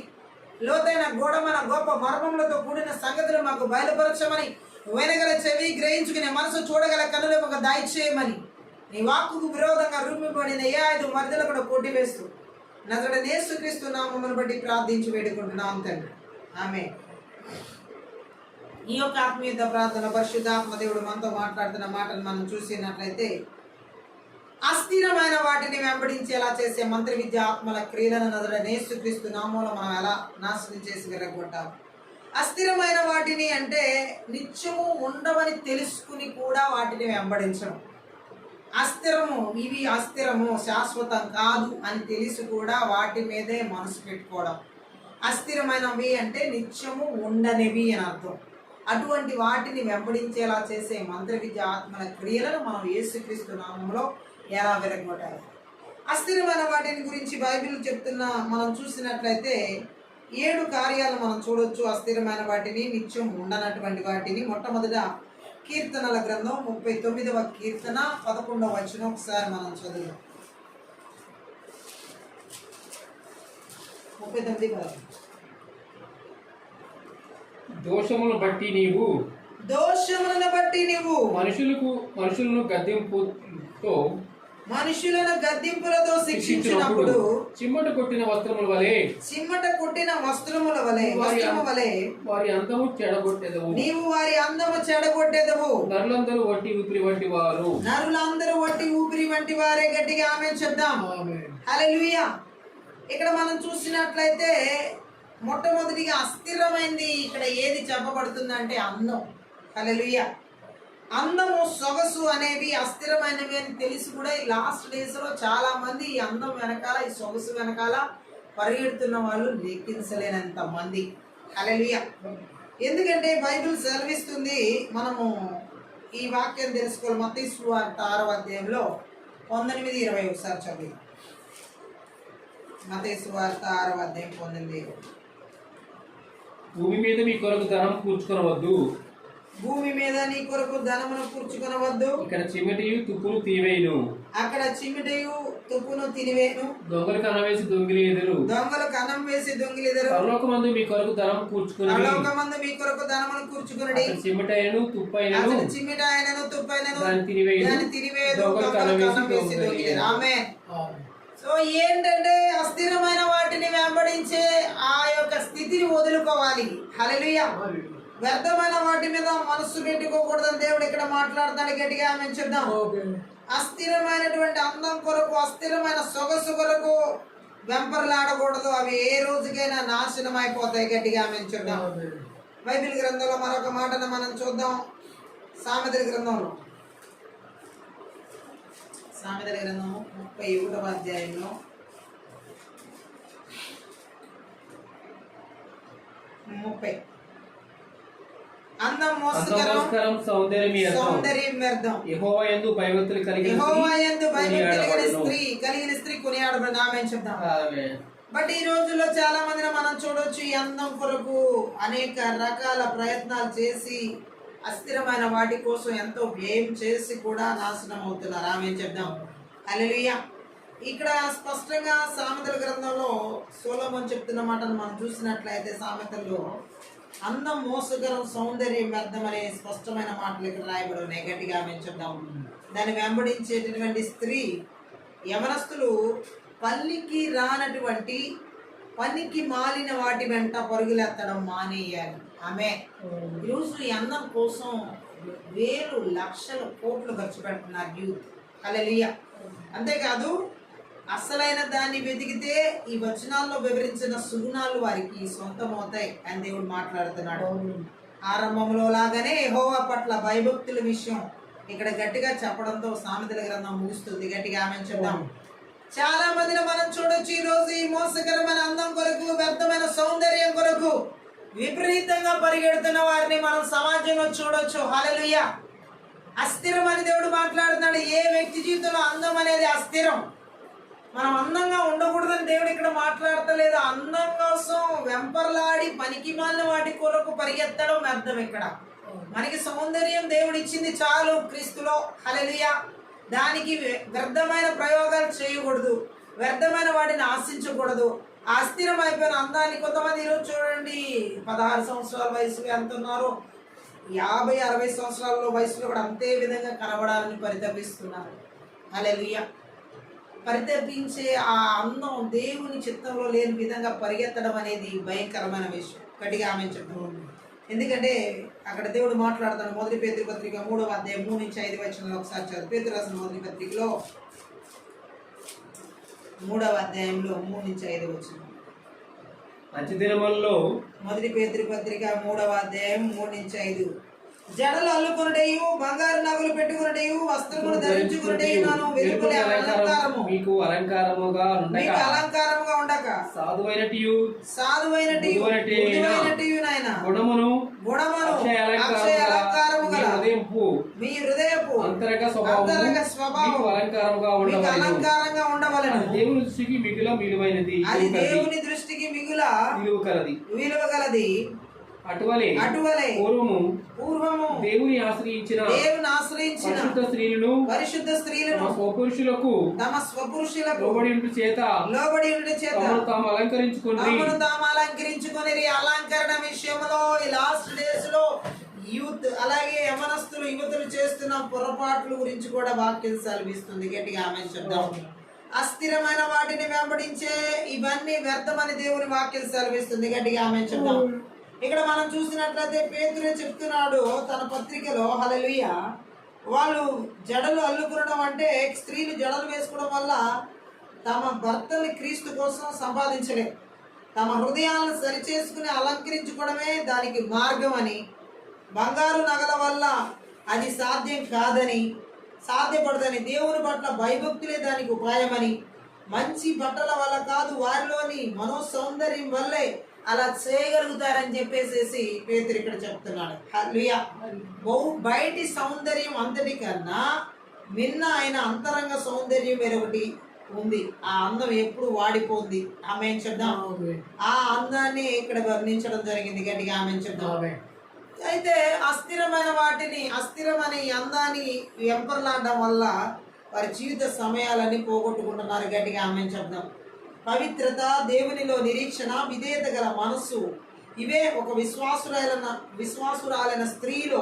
లోతైన గోడమైన గొప్ప మర్మములతో కూడిన సంగతులు మాకు బయలుపరచమని వినగల చెవి, గ్రహించుకునే మనసు, చూడగల కనులు ఒక దయచేయమని నీ వాక్కుకు విరోధంగా రూపింపబడిన ఏ ఆయుధం మధ్యలో కూడా కొట్టివేస్తూ నజరేయుడైన యేసుక్రీస్తు నామమును బట్టి ప్రార్థించి వేడుకుంటున్నాం తండ్రి. ఆమేన్. ఈ యొక్క ఆత్మీయత ప్రార్థన పరిశుద్ధాత్మ దేవుడు మనతో మాట్లాడుతున్న మాటలు మనం చూసినట్లయితే, అస్థిరమైన వాటిని వెంబడించేలా చేసే మంత్ర విద్య ఆత్మల క్రియలను నజరేయుడైన యేసుక్రీస్తు నామములో మనం ఎలా నాశనం చేసి విరగొట్టాం. అస్థిరమైన వాటిని అంటే నిత్యము ఉండవని తెలుసుకుని కూడా వాటిని వెంబడించడం. అస్థిరము, ఇవి అస్థిరము, శాశ్వతం కాదు అని తెలిసి కూడా వాటి మీదే మనసు పెట్టుకోవడం. అస్థిరమైనవి అంటే నిత్యము ఉండనివి అని అర్థం. అటువంటి వాటిని వెంబడించేలా చేసే మంత్ర విద్య ఆత్మల క్రియలను మనం యేసుక్రీస్తు నామములో ఎలా విరగొట్టాలి. అస్థిరమైన వాటిని గురించి బైబిల్ మనం చూసినట్లయితే 7 కార్యాలు మనం చూడొచ్చు. అస్థిరమైన వాటిని, నిత్యం ఉండనటువంటి వాటిని. మొట్టమొదట కీర్తనల గ్రంథం 39వ కీర్తన 11వ వచనం ఒకసారి మనం చదువుదాం. 39 దోషములను బట్టి నీవు మనుషులను గద్దింపులతో శిక్షించినప్పుడు చిమ్మట కొట్టిన వస్త్రముల వలె వారి అందము చెడగొట్టెదవు. నీవు వారి అందము చెడగొట్టెదవు. నరులందరూ వట్టి ఊపిరి వంటి వారే. గట్టిగా ఆమేన్ చెప్దాం. హల్లెలూయా. ఇక్కడ మనం చూసినట్లయితే మొట్టమొదటిగా అస్థిరమైంది ఇక్కడ ఏది చెప్పబడుతుందంటే అందం. హల్లెలూయా. అందము, సొగసు అనేవి అస్థిరమైనవి అని తెలిసి కూడా ఈ లాస్ట్ డేస్ లో చాలా మంది ఈ అందం వెనకాల, ఈ సొగసు వెనకాల పరిగెడుతున్న వాళ్ళు లెక్కించలేనంత మంది. హల్లెలూయా. ఎందుకంటే బైబిల్ సెలవిస్తుంది, మనము ఈ వాక్యం తెలుసుకోవాలి. మత్తయి సువార్త 6వ అధ్యాయంలో 19-20 ఒకసారి చదివి. మత్తయి సువార్త 6వ అధ్యాయం 19. భూమి మీద నీ కొరకు ధనమును కూర్చుకొనవద్దు. ఇక్కడ చిమిటయు తుప్పును తినివేను. దొంగలు కన్నం వేసి దొంగిలిదరు. పరలోకమందు మీ కొరకు ధనమును కూర్చుకొనుడి. చిమిటయను తుప్పైనను దాన్ని తినివేయదు. దొంగలు కన్నం వేసి దొంగిలిదరు. ఆమేన్. సో ఏంటంటే అస్థిరమైన వాటిని వెంబడించే ఆ యొక్క స్థితిని వదులుకోవాలి. హల్లెలూయా. వ్యర్థమైన వాటి మీద మనస్సు పెట్టుకోకూడదని దేవుడు ఇక్కడ మాట్లాడతాడు. గట్టిగా మేము చెప్దాం. అస్థిరమైనటువంటి అందం కొరకు, అస్థిరమైన సొగసు కొరకు వెంపర్లాడకూడదు. అవి ఏ రోజుకైనా నాశనం అయిపోతాయి. గట్టిగా మేము చెప్దాం. బైబిల్ గ్రంథంలో మరొక మాటను మనం చూద్దాం. సామెతల గ్రంథంలో 31వ అధ్యాయంలో 30. అందం మోసకరం, సౌందర్యం వ్యర్థం. యెహోవా యందు భయభక్తులు కలిగిన స్త్రీ కొనియాడబడిన. ఆమేన్ చెప్దాం. బట్ ఈ రోజుల్లో చాలా మందిని మనం చూడొచ్చు, ఈ అందం కొరకు అనేక రకాల ప్రయత్నాలు చేసి అస్థిరమైన వాటి కోసం ఎంతో వ్యయం చేసి కూడా నాశనం అవుతున్నారు. ఆమేన్ చెప్దాం. హల్లెలూయా. ఇక్కడ స్పష్టంగా సామెతల గ్రంథంలో సొలొమోను చెప్తున్న మాటను మనం చూసినట్లయితే, సామెతల్లో అందం మోసకరం, సౌందర్యం వ్యర్థం అనే స్పష్టమైన మాటలు ఇక్కడ రాయబడి ఉన్నాయి. గట్టిగా మేము చెప్దాం. దాన్ని వెంబడించేటటువంటి స్త్రీ, యవనస్తులు పల్లికి రానటువంటి పనికి మాలిన వాటి వెంట పరుగులెత్తడం మానేయాలి. ఆమె ఈరోజు ఈ అందం కోసం వేలు లక్షల కోట్లు ఖర్చు పెడుతున్నారు యూత్. హల్లెలూయా. అంతేకాదు అసలైన దాన్ని వెతికితే ఈ వచనాల్లో వివరించిన సుగుణాలు వారికి సొంతం అవుతాయి అని దేవుడు మాట్లాడుతున్నాడు. ఆరంభంలో లాగానే యెహోవా పట్ల భయభక్తుల విషయం ఇక్కడ గట్టిగా చెప్పడంతో సామెతల గ్రంథం ముగుస్తుంది. గట్టిగా ఆమేన్ చెప్దాం. చాలా మందిని మనం చూడొచ్చు, ఈ రోజు ఈ మోసకరమైన అందం కొరకు, వ్యర్థమైన సౌందర్యం కొరకు విపరీతంగా పరిగెడుతున్న వారిని మనం సమాజంలో చూడొచ్చు. హల్లెలూయా. అస్థిరం అని దేవుడు మాట్లాడుతున్నాడు. ఏ వ్యక్తి జీవితంలో అందం అనేది అస్థిరం. మనం అందంగా ఉండకూడదని దేవుడు ఇక్కడ మాట్లాడతలేదు. అందం కోసం వెంపర్లాడి పనికి మాలిన వాటి కొరకు పరిగెత్తడం వ్యర్థం. ఇక్కడ మనకి సౌందర్యం దేవుడు ఇచ్చింది చాలు క్రీస్తులో. హల్లెలూయా. దానికి వ్యర్థమైన ప్రయోగాలు చేయకూడదు, వ్యర్థమైన వాటిని ఆశించకూడదు. అస్థిరం అయిపోయిన అందాన్ని కొంతమంది ఈరోజు చూడండి, 16 సంవత్సరాల వయసు ఎంత ఉన్నారో 50-60 సంవత్సరాల వయసులో కూడా అంతే విధంగా కనబడాలని పరితపిస్తున్నారు. హల్లెలూయా. పరితపించే ఆ అందం దేవుని చిత్తంలో లేని విధంగా పరిగెత్తడం అనేది భయంకరమైన విషయం. గట్టిగా ఆమె చెప్తాం. ఎందుకంటే అక్కడ దేవుడు మాట్లాడుతాడు. మొదటి పేతురు పత్రిక 3వ అధ్యాయం 3-5 వచనాలు ఒకసారి చదువు. పేతురు రాసిన మొదటి పత్రికలో 3వ అధ్యాయంలో 3-5 వచనం. మంచి దినములలో మొదటి పేతురు పత్రిక 3వ అధ్యాయం 3-5. జడలు అల్లుకొనుటయు, బంగారు నగలు పెట్టుకొనుటయు, వస్త్రములు ధరించుకొనుటయు నాను వెలుపలి అలంకారము మీకు అలంకారముగా ఉండక సాధువైనటియు నాయన గుణమును అక్షయ అలంకారము గల మీ హృదయపు అంతరంగ స్వభావం అలంకారంగా ఉండవలెను. దేవుని దృష్టికి మిగుల విలువైనది, అది దేవుని దృష్టికి మిగుల విలువ గలది. అటువలే పూర్వము దేవుని ఆశ్రయించిన పరిశుద్ధ స్త్రీలను తమ స్వపురుషులకు లోబడి ఉండు చేత తాము అలంకరించుకొని అలంకరణ విషయంలో ఈ లాస్ట్ డేస్ లో యూత్ అలాగే యవనస్తులు యువతులు చేస్తున్న పొరపాట్ల గురించి కూడా వాక్యం సెలవిస్తుంది. గట్టిగా ఆమె చెప్దాం. అస్థిరమైన వాటిని వెంబడించే ఇవన్నీ వ్యర్థమని దేవుని వాక్యం సెలవిస్తుంది. గట్టిగా ఆమె చెప్దాం. ఇక్కడ మనం చూసినట్లయితే పేతురు చెప్తున్నాడు తన పత్రికలో, హల్లెలూయా, వాళ్ళు జడలు అల్లుకునడం అంటే స్త్రీలు జడలు వేసుకోవడం వల్ల తమ భర్తల్ని క్రీస్తు కోసం సంపాదించలే, తమ హృదయాలను సరిచేసుకుని అలంకరించుకోవడమే దానికి మార్గం అని, బంగారు నగల వల్ల అది సాధ్యపడదని, దేవుని పట్ల భయభక్తులే దానికి ఉపాయమని, మంచి బట్టల వల్ల కాదు వారిలోని మనోసౌందర్యం వల్లే అలా చేయగలుగుతారని చెప్పేసి పేతురు ఇక్కడ చెప్తున్నాడు. హల్లెలూయా. బయటి సౌందర్యం అంతటి కన్నా మిన్న ఆయన అంతరంగ సౌందర్యం వేరొకటి ఉంది. ఆ అందం ఎప్పుడు వాడిపోతుంది. ఆమె చెప్దాం. ఆ అందాన్ని ఇక్కడ వర్ణించడం జరిగింది. గట్టిగా ఆమె చెప్దాం. అయితే అస్థిరమైన ఈ అందాన్ని వెంపర్లాడడం వల్ల వారి జీవిత సమయాలన్నీ పోగొట్టుకుంటున్నారు. గట్టిగా ఆమె చెప్దాం. పవిత్రత, దేవునిలో నిరీక్షణ, విధేయత గల మనస్సు, ఇవే ఒక విశ్వాసురాలైన స్త్రీలో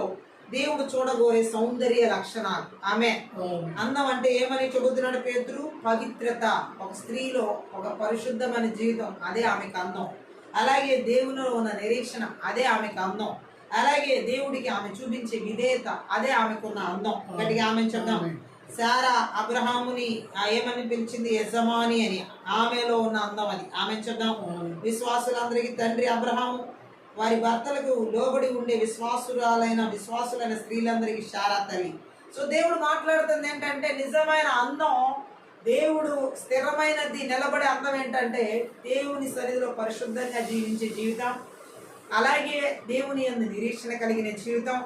దేవుడు చూడగోరే సౌందర్య లక్షణాలు. ఆమె అందం అంటే ఏమని చెబుతున్నాడు పేతురు? పవిత్రత. ఒక స్త్రీలో ఒక పరిశుద్ధమైన జీవితం, అదే ఆమెకు అందం. అలాగే దేవునిలో ఉన్న నిరీక్షణ, అదే ఆమెకు అందం. అలాగే దేవుడికి ఆమె చూపించే విధేయత, అదే ఆమెకున్న అందం. గట్టిగా ఆమె చెప్దాం. శారా అబ్రహాముని ఏమని పిలిచింది? యజమాని అని. ఆమెలో ఉన్న అందం అది. ఆమె చెప్దాం. విశ్వాసులందరికీ తండ్రి అబ్రహాము, వారి భర్తలకు లోబడి ఉండే విశ్వాసులైన స్త్రీలందరికీ శారా తల్లి. సో దేవుడు మాట్లాడుతుంది ఏంటంటే, నిజమైన అందం, దేవుడు స్థిరమైనది నిలబడే అందం ఏంటంటే దేవుని సన్నిధిలో పరిశుద్ధంగా జీవించే జీవితం, అలాగే దేవుని యందు నిరీక్షణ కలిగిన జీవితం,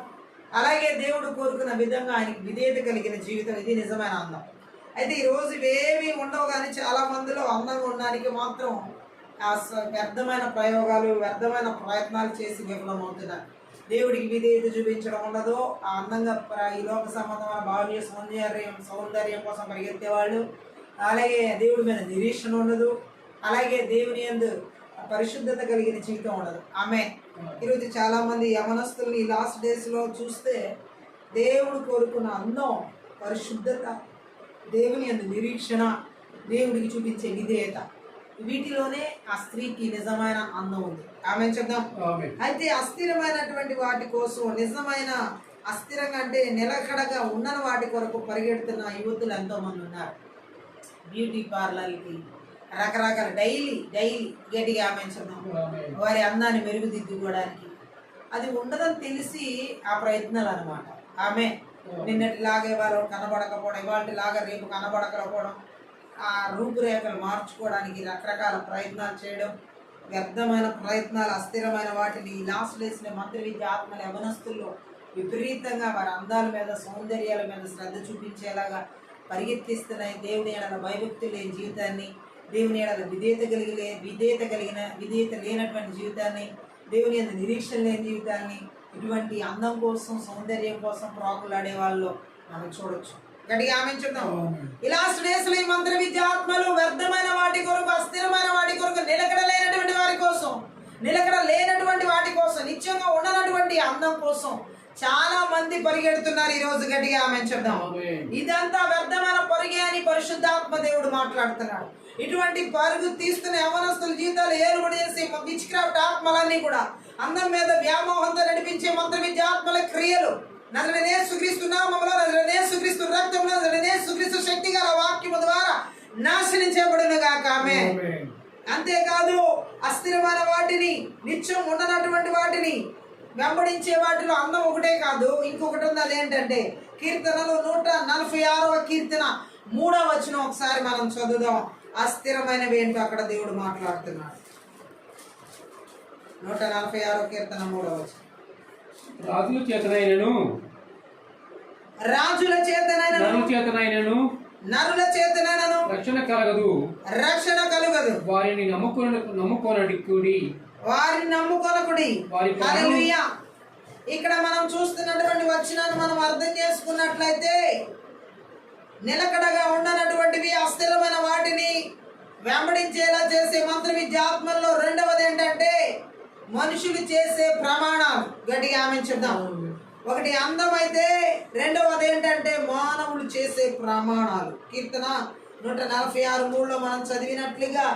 అలాగే దేవుడు కోరుకున్న విధంగా ఆయనకి విధేయత కలిగిన జీవితం. ఇది నిజమైన అందం. అయితే ఈరోజు ఇవేమీ ఉండవు, కానీ చాలా మందిలో అందంగా ఉండడానికి మాత్రం వ్యర్థమైన ప్రయోగాలు, వ్యర్థమైన ప్రయత్నాలు చేసి విఫలమవుతున్నారు. దేవుడికి విధేయత చూపించడం ఉండదు. ఆ అందంగా ఈ లోక సంబంధమైన బాల్య సౌందర్యం కోసం పరిగెత్తేవాళ్ళు, అలాగే దేవుడి మీద నిరీక్షణ ఉండదు, అలాగే దేవుని యందు పరిశుద్ధత కలిగిన జీవితం ఉండదు. ఆమె ఈరోజు చాలా మంది యవనస్తుల్ని లాస్ట్ డేస్ లో చూస్తే దేవుడు కోరుకున్న అందం, పరిశుద్ధత, దేవుని యందు నిరీక్షణ, దేవుడికి చూపించే విధేయత, వీటిలోనే ఆ స్త్రీకి నిజమైన అందం ఉంది. ఆమె చెప్దాం. అయితే అస్థిరమైనటువంటి వాటి కోసం, నిజమైన అస్థిరంగా అంటే నిలకడగా ఉన్న వాటి కొరకు పరిగెడుతున్న యువతులు ఎంతో మంది ఉన్నారు. బ్యూటీ పార్లర్కి రకరకాల డైలీ గట్టిగా ఆమె చెప్దాం, వారి అందాన్ని మెరుగుదిద్దుకోవడానికి. అది ఉండదని తెలిసి ఆ ప్రయత్నాలు అనమాట. ఆమె నిన్నటిలాగే వాళ్ళు కనబడకపోవడం, ఇవాళలాగా రేపు కనబడకపోవడం, ఆ రూపురేఖలు మార్చుకోవడానికి రకరకాల ప్రయత్నాలు చేయడం, వ్యర్థమైన ప్రయత్నాలు, అస్థిరమైన వాటిని లాస్ట్ డేస్లో మంత్రి విద్య ఆత్మల యవనస్తుల్లో విపరీతంగా వారి అందాల మీద, సౌందర్యాల మీద శ్రద్ధ చూపించేలాగా పరిగెత్తిస్తున్నాయి. దేవుని ఎడల భయభక్తి లేని జీవితాన్ని, దేవుని ఎడల విధేయత లేనటువంటి జీవితాన్ని, దేవుని యందు నిరీక్షణ లేని జీవితాన్ని, ఇటువంటి అందం కోసం, సౌందర్యం కోసం ప్రాకులాడే వాళ్ళు మనం చూడొచ్చు. గట్టిగా ఆమె చెప్తాం. ఈ లాస్ట్ డేస్ లో ఈ మంత్ర విద్యాత్మలు వ్యర్థమైన వాటి కొరకు, అస్థిరమైన వాటి కొరకు, నిలకడ లేనటువంటి వాటి కోసం, నిత్యంగా ఉండనటువంటి అందం కోసం చాలా మంది పరిగెడుతున్నారు ఈ రోజు, గట్టిగా ఆమె చెప్దాం. ఇదంతా వ్యర్థమైన పరుగే అని పరిశుద్ధాత్మ దేవుడు మాట్లాడుతున్నాడు. ఇటువంటి పరుగు తీస్తున్న యవనస్తుల జీవితాలు ఏలుబడి చేసి విచ్ క్రాఫ్ట్ ఆత్మలన్నీ కూడా అందం మీద వ్యామోహంతో నడిపించే మంత్ర విద్య ఆత్మల క్రియలు నజరేయుడైన యేసుక్రీస్తు నామములో, నజరేయుడైన యేసుక్రీస్తు రక్తములో, నజరేయుడైన యేసుక్రీస్తు శక్తి గల వాక్యము ద్వారా నాశనించబడును గాక. ఆమేన్. అంతేకాదు అస్థిరమైన వాటిని, నిత్యం ఉండనటువంటి వాటిని వెంబడించే వాటిలో అందం ఒకటే కాదు, ఇంకొకటి ఉంది. అదేంటంటే కీర్తనలు 146వ కీర్తన 3వ వచనం ఒకసారి మనం చదువుదాం. అస్థిరమైనవి ఏంటో అక్కడ దేవుడు మాట్లాడుతున్నాడు. 146వ కీర్తన 3వ వచనం. రాజుల చేతనైనను నరుల చేతనైనను రక్షణ కలగదు. వారిని నమ్ముకొనకుడి. హల్లెలూయా. ఇక్కడ మనం చూస్తున్నటువంటి వచనాన్ని మనం అర్థం చేసుకున్నట్లయితే నిలకడగా ఉండనటువంటివి, అస్థిరమైన వాటిని వెంబడించేలా చేసే మంత్ర విద్య ఆత్మల్లో రెండవది ఏంటంటే మనుషులు చేసే ప్రమాణాలు. గట్టిగా ఆమె చెప్దాం. ఒకటి అందమైతే రెండవది ఏంటంటే మానవులు చేసే ప్రమాణాలు. కీర్తన 146:3లో మనం చదివినట్లుగా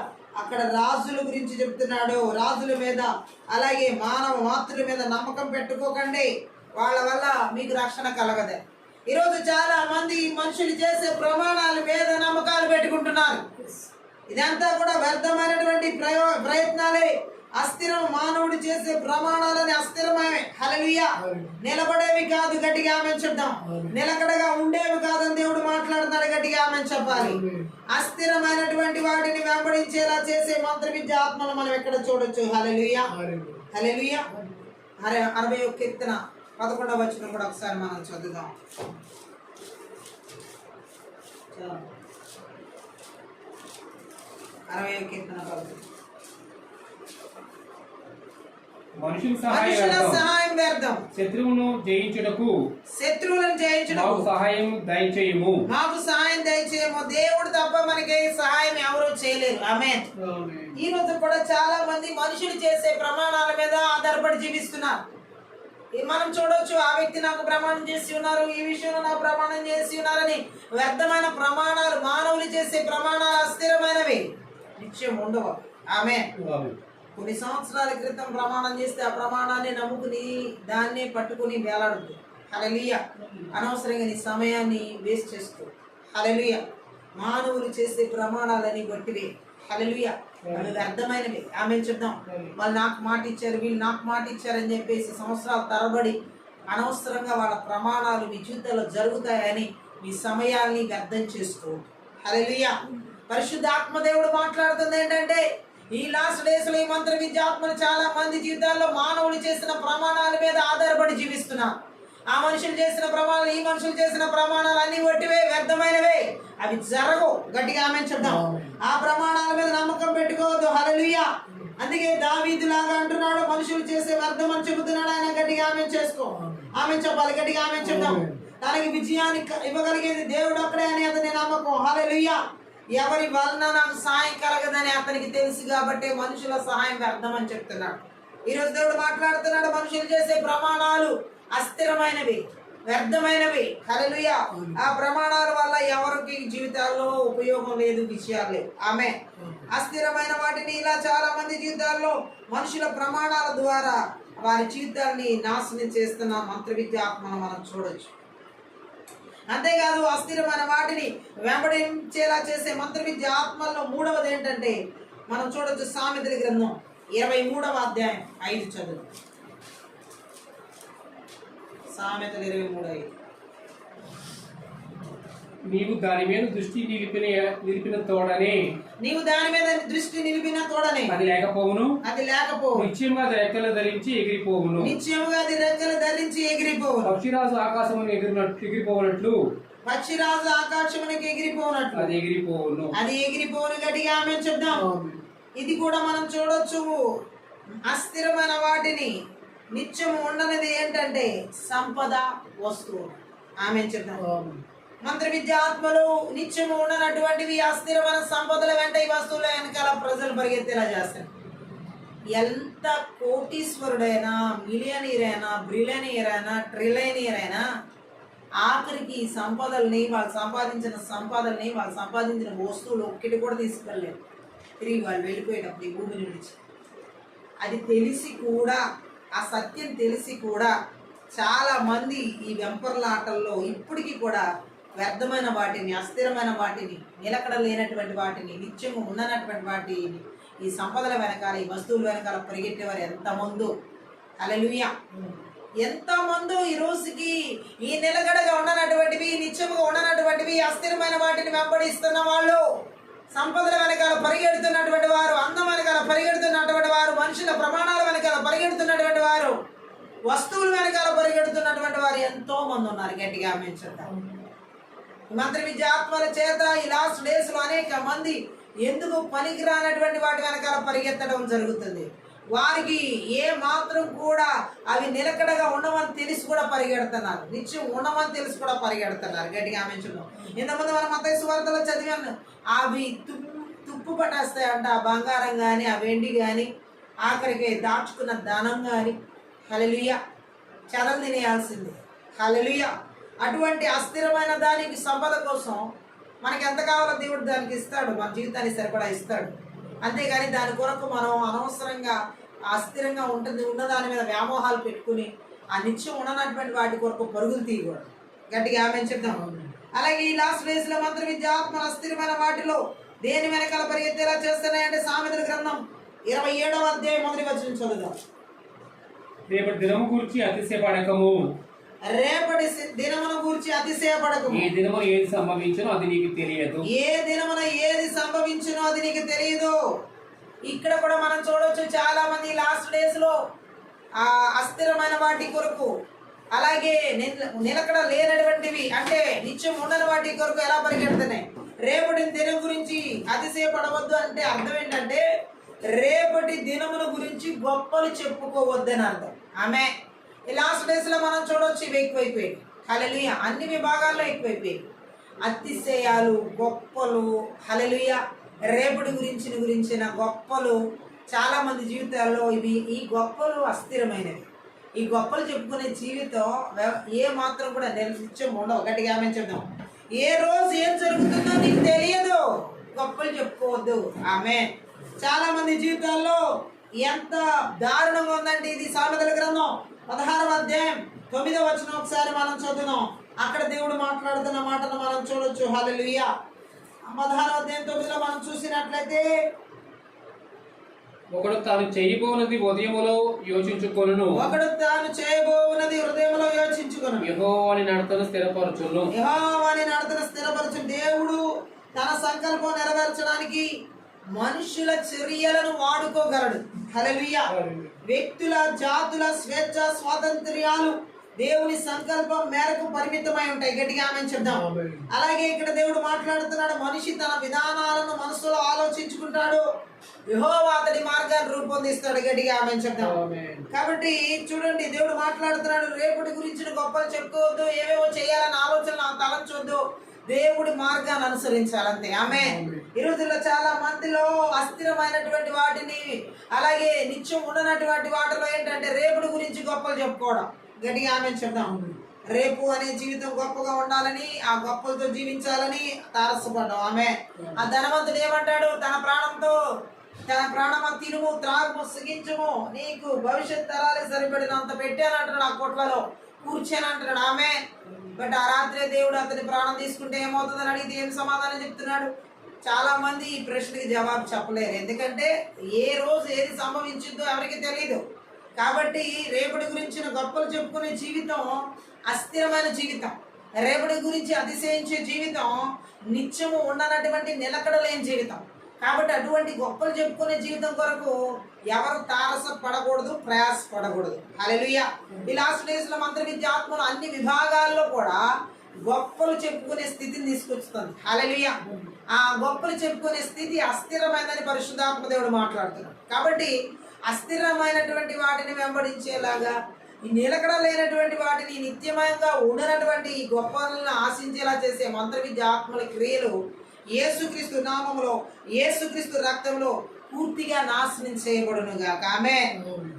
అక్కడ రాజుల గురించి చెప్తున్నాడు. రాజుల మీద అలాగే మానవ మాతృల మీద నమ్మకం పెట్టుకోకండి, వాళ్ళ వల్ల మీకు రక్షణ కలగదు. ఈరోజు చాలా మంది మనుషులు చేసే ప్రమాణాల మీద నమ్మకాలు పెట్టుకుంటున్నారు. ఇదంతా కూడా వ్యర్థమైనటువంటి ప్రయత్నాలే. అస్థిరం, మానవుడు చేసే ప్రమాణాలని అస్థిరమే. హల్లెలూయా. నిలబడేవి కాదు. గట్టిగా ఆమె చెప్దాం. నిలకడగా ఉండేవి కాదని దేవుడు మాట్లాడుతున్నాడు. గట్టిగా ఆమె చెప్పాలి. అస్థిరమైనటువంటి వాటిని వెంబడించేలా చేసే మంత్ర విద్య ఆత్మను మనం ఎక్కడ చూడొచ్చు. హల్లెలూయా, హల్లెలూయా. 61వ కీర్తన 11వ వచనం కూడా ఒకసారి మనం చదువుదాం. 60వ కీర్తన 11. మనుషుల సహాయం వ్యర్థం. శత్రువులను జయించుటకు మాకు సహాయం దయచేయము. దేవుడు తప్ప మనకి సహాయం ఎవరు చేయలేరు. ఆమేన్. ఈ రోజు కూడా చాలా మంది మనుషులు చేసే ప్రమాణాల మీద ఆధారపడి జీవిస్తున్నారు. మనం చూడొచ్చు, ఆ వ్యక్తి నాకు ప్రమాణం చేసి ఉన్నారు, ఈ విషయంలో నాకు ప్రమాణం చేసి ఉన్నారని వ్యర్థమైన ప్రమాణాలు, మానవులు చేసే ప్రమాణాలు అస్థిరమైనవి, నిత్యం ఉండవు. ఆమేన్. కొన్ని సంవత్సరాల క్రితం ప్రమాణం చేస్తే ఆ ప్రమాణాన్ని నమ్ముకుని దాన్నే పట్టుకుని వేలాడుతూ, హల్లెలూయా, అనవసరంగా నీ సమయాన్ని వేస్ట్ చేస్తూ, హల్లెలూయా, మానవులు చేసే ప్రమాణాలని బట్టివే. హల్లెలూయా, అవి వ్యర్థమైనవి. ఆమె చెప్దాం. వాళ్ళు నాకు మాట ఇచ్చారు, వీళ్ళు నాకు మాట ఇచ్చారని చెప్పేసి సంవత్సరాల తరబడి అనవసరంగా వాళ్ళ ప్రమాణాలు మీ జీవితంలో జరుగుతాయని మీ సమయాల్ని వ్యర్థం చేసుకో. హల్లెలూయా. పరిశుద్ధ ఆత్మదేవుడు మాట్లాడుతుంది ఏంటంటే ఈ లాస్ట్ డేస్ లో ఈ మంత్ర విద్యాత్మలు చాలా మంది జీవితాల్లో మానవులు చేసిన ప్రమాణాల మీద ఆధారపడి జీవిస్తున్నారు. ఆ మనుషులు చేసిన ప్రమాణాలు, ఈ మనుషులు చేసిన ప్రమాణాలు అన్ని ఒట్టివే, వ్యర్థమైనవే, అవి జరగవు. గట్టిగా ఆమె చెప్దాం. ఆ ప్రమాణాల మీద నమ్మకం పెట్టుకోవద్దు. హల్లెలూయా. అందుకే దావీదు లాగా అంటున్నాడు, మనుషులు చేసే వ్యర్థం అని చెబుతున్నాడు ఆయన. గట్టిగా ఆమె చేసుకో. ఆమె చెప్పాలి. గట్టిగా ఆమె చెప్దాం. తనకి విజయాన్ని ఇవ్వగలిగేది దేవుడు ఒక్కడే అని అతని నమ్మకం. హల్లెలూయా. ఎవరి వలన నాకు సహాయం కలగదని అతనికి తెలుసు కాబట్టి మనుషుల సహాయం వ్యర్థం అని చెప్తున్నాడు. ఈరోజు దేవుడు మాట్లాడుతున్నాడు, మనుషులు చేసే ప్రమాణాలు అస్థిరమైనవి, వ్యర్థమైనవి. హల్లెలూయా. ఆ ప్రమాణాల వల్ల ఎవరికి జీవితాల్లో ఉపయోగం లేదు, విషయాలు లేవు. ఆమె అస్థిరమైన వాటిని ఇలా చాలా మంది జీవితాల్లో మనుషుల ప్రమాణాల ద్వారా వారి జీవితాన్ని నాశనం చేస్తున్న మంత్ర విద్య ఆత్మను మనం చూడొచ్చు. అంతేకాదు అస్థిరమైన వాటిని వెంబడించేలా చేసే మంత్ర విద్య ఆత్మల్లో మూడవది ఏంటంటే మనం చూడొచ్చు. సామెతల గ్రంథం 23వ అధ్యాయం 5 చదువు. సామెతలు 23:5. నీవు దాని మీద దృష్టి నిలిపిన తోడనే అది లేకపోవును. నిశ్చయముగా అది రెక్కలు ధరించి ఎగిరిపోవును. పక్షిరాజు ఆకాశమును ఎగిరిపోవునట్లు అది ఎగిరిపోవును. గట్టిగా ఆమె చెప్దాం. ఇది కూడా మనం చూడొచ్చు. అస్థిరమైన వాటిని నిత్యము ఉండనిది ఏంటంటే సంపద, వస్తువు. ఆమె చెప్దాం. మంత్ర విద్య ఆత్మలు నిత్యము ఉండనటువంటివి అస్థిరమైన సంపదల వెంట ఈ వస్తువుల వెనకాల ప్రజలు పరిగెత్తేలా చేస్తారు. ఎంత కోటీశ్వరుడైనా, మిలియనీర్ అయినా, బ్రిలియనీర్ అయినా, ట్రిలియనీర్ అయినా ఆఖరికి ఈ సంపదల్ని, వాళ్ళు సంపాదించిన వస్తువులు ఒక్కటి కూడా తీసుకెళ్ళలేదు తిరిగి వాళ్ళు వెళ్ళిపోయేటప్పుడు ఈ భూమిని విడిచి. అది తెలిసి కూడా, ఆ సత్యం తెలిసి కూడా చాలా మంది ఈ వెంపర్లాటల్లో ఇప్పటికీ కూడా వ్యర్థమైన వాటిని, అస్థిరమైన వాటిని, నిలకడ లేనటువంటి వాటిని, నిత్యము ఉండనటువంటి వాటిని, ఈ సంపదల వెనకాల, ఈ వస్తువుల వెనకాల పరిగెట్టేవారు ఎంతమందో. హల్లెలూయా. ఎంతమందో ఈ రోజుకి ఈ నిలకడగా ఉండనటువంటివి, నిత్యముగా ఉండనటువంటివి, అస్థిరమైన వాటిని వెంబడిస్తున్న వాళ్ళు, సంపదల వెనకాల పరిగెడుతున్నటువంటి వారు, అందం వెనకాల పరిగెడుతున్నటువంటి వారు, మనుషుల ప్రమాణాల వెనకాల పరిగెడుతున్నటువంటి వారు, వస్తువుల వెనకాల పరిగెడుతున్నటువంటి వారు ఎంతో మంది ఉన్నారు. గట్టిగా ఆమేన్. మంత్రి విద్యాత్మల చేత ఈ లాస్ట్ డేస్ లో అనేక మంది ఎందుకు పనికిరానటువంటి వాటి వెనకాల పరిగెత్తడం జరుగుతుంది. వారికి ఏ మాత్రం కూడా అవి నిలకడగా ఉండమని తెలిసి కూడా పరిగెడుతున్నారు, నిత్యం ఉండమని తెలిసి కూడా పరిగెడుతున్నారు. గట్టిగా ఆమేన్. ఇంతకుముందు మనం మత్తయి సువార్తలో చదివాను, అవి తుప్పు పట్టేస్తాయంట. ఆ బంగారం కానీ, ఆ వెండి కానీ, ఆఖరికి దాచుకున్న ధనం కానీ, హల్లెలూయా, చెదలు తినేయాల్సిందే. హల్లెలూయా. అటువంటి అస్థిరమైన దానికి సంపద కోసం మనకి ఎంత కావాలో దేవుడు దానికి ఇస్తాడు, మన జీవితాన్ని సరిపడా ఇస్తాడు. అంతేగాని దాని కొరకు మనం అనవసరంగా అస్థిరంగా ఉన్న దాని మీద వ్యామోహాలు పెట్టుకుని ఆ నిత్యం ఉండనటువంటి వాటి కొరకు పరుగులు తీయకూడదు. గట్టిగా ఆమేన్ చెప్తాం. అలాగే ఈ లాస్ట్ డేస్ లో మంత్ర విద్య ఆత్మల అస్థిరమైన వాటిలో దేని వెనకాల పరిగెత్తేలా చేస్తున్నాయంటే సామెతల గ్రంథం 27వ అధ్యాయం 1వ వచనం చదువుదాం. రేపటి దినము గురించి అతిశయపడకము. రేపటి దినమును గూర్చి అతిశయపడకము. ఏ దినమున ఏది సంభవించునో అది నీకు తెలియదు. ఏ దినమున ఏది సంభవించునో అది నీకు తెలియదు. ఇక్కడ కూడా మనం చూడొచ్చు, చాలా మంది లాస్ట్ డేస్ లో ఆ అస్థిరమైన వాటి కొరకు, అలాగే నిలకడ లేనటువంటివి అంటే నిత్యం ఉండని వాటి కొరకు ఎలా పరిగెడుతున్నాయి. రేపటి దినం గురించి అతిశయపడవద్దు అంటే అర్థం ఏంటంటే రేపటి దినముల గురించి గొప్పలు చెప్పుకోవద్దని అర్థం. ఆమె ఈ లాస్ట్ డేస్ లో మనం చూడొచ్చు, ఇవి ఎక్కువైపోయాయి. హల్లెలూయా. అన్ని విభాగాల్లో ఎక్కువైపోయాయి అతిశయాలు, గొప్పలు. హల్లెలూయా. రేపటి గురించిన గొప్పలు చాలా మంది జీవితాల్లో ఈ గొప్పలు అస్థిరమైనవి. ఈ గొప్పలు చెప్పుకునే జీవితం ఏ మాత్రం కూడా నిత్యం ఉండవు. గట్టిగా ఆమేన్ చెప్దాం. ఏ రోజు ఏం జరుగుతుందో నీకు తెలియదు, గొప్పలు చెప్పుకోవద్దు. ఆమేన్. చాలా మంది జీవితాల్లో ఎంత దారుణంగా ఉందంటే ఇది సామెతల గ్రంథం 16వ అధ్యాయం 9వ వచనం ఒకసారి మనం చదువుదాం. అక్కడ దేవుడు మాట్లాడుతున్న మాటను మనం చూడొచ్చు. హల్లెలూయా. 16వ అధ్యాయం 9లో మనం చూసినట్లయితే, ఒకడు తాను చేయబోనది ఉదయములో యోచించుకొనును. ఒకడు తాను చేయబోనది హృదయంలో యోచించుకొనును. యెహోవాని నడతను స్థిరపరచును. యెహోవాని నడతను స్థిరపరచు. దేవుడు తన సంకల్పం నెరవేర్చడానికి మనుషుల చర్యలను వాడుకోగలడు. హల్లెలూయా. వ్యక్తుల, జాతుల స్వేచ్ఛ, స్వాతంత్ర్యాలు దేవుని సంకల్పం మేరకు పరిమితమై ఉంటాయి. గట్టిగా ఆమేన్ చెప్దాం. అలాగే ఇక్కడ దేవుడు మాట్లాడుతున్నాడు, మనిషి తన విధానాలను మనసులో ఆలోచించుకుంటాడు, యెహోవా అతడి మార్గాన్ని రూపొందిస్తాడు. గట్టిగా ఆమేన్ చెప్దాం. కాబట్టి చూడండి, దేవుడు మాట్లాడుతున్నాడు, రేపటి గురించిన గొప్పలు చెప్పుకోవద్దు, ఏవేవో చేయాలని ఆలోచనలు తలంచొద్దు, దేవుడి మార్గాన్ని అనుసరించాలంతే. ఆమె ఈ రోజుల్లో చాలా మందిలో అస్థిరమైనటువంటి వాటిని, అలాగే నిత్యం ఉండనటువంటి వాటిలో ఏంటంటే రేపటి గురించి గొప్పలు చెప్పుకోవడం. గట్టిగా ఆమేన్ చెప్దాం. రేపు అనే జీవితం గొప్పగా ఉండాలని, ఆ గొప్పలతో జీవించాలని తారసపడ్డాం. ఆమె ఆ ధనవంతుడు ఏమంటాడు, తన ప్రాణమ తినుము, త్రాగుము, సుఖించుము, నీకు భవిష్యత్ తరాలే సరిపడినంత పెట్టానంటున్నాడు, ఆ కొట్లలో కూర్చానంటున్నాడు. ఆమె బట్ ఆ రాత్రే దేవుడు అతని ప్రాణం తీసుకుంటే ఏమవుతుందని అడిగితే ఏం సమాధానం చెప్తున్నాడు? చాలా మంది ఈ ప్రశ్నకి జవాబు చెప్పలేరు, ఎందుకంటే ఏ రోజు ఏది సంభవించిందో ఎవరికి తెలియదు. కాబట్టి రేపటి గురించిన గొప్పలు చెప్పుకునే జీవితం అస్థిరమైన జీవితం, రేపటి గురించి అతిశయించే జీవితం నిత్యము ఉండనటువంటి నిలకడ లేని జీవితం. కాబట్టి అటువంటి గొప్పలు చెప్పుకునే జీవితం కొరకు ఎవరు తారస పడకూడదు, ప్రయాస పడకూడదు. హల్లెలూయా. ఈ లాస్ట్ డేస్ లో మంత్ర విద్య ఆత్మలు అన్ని విభాగాల్లో కూడా గొప్పలు చెప్పుకునే స్థితిని తీసుకొస్తుంది. హల్లెలూయా. ఆ గొప్పలు చెప్పుకునే స్థితి అస్థిరమైనదని పరిశుద్ధాత్మ దేవుడు మాట్లాడుతున్నాడు. కాబట్టి అస్థిరమైనటువంటి వాటిని వెంబడించేలాగా, ఈ నిలకడ లేనటువంటి వాటిని, నిత్యమయంగా ఉండనటువంటి ఈ గొప్పలను ఆశించేలా చేసే మంత్ర విద్య ఆత్మల క్రియలు యేసుక్రీస్తు నామములో, యేసుక్రీస్తు రక్తంలో పూర్తిగా నాశనం చేయబడును గాక. ఆమేన్.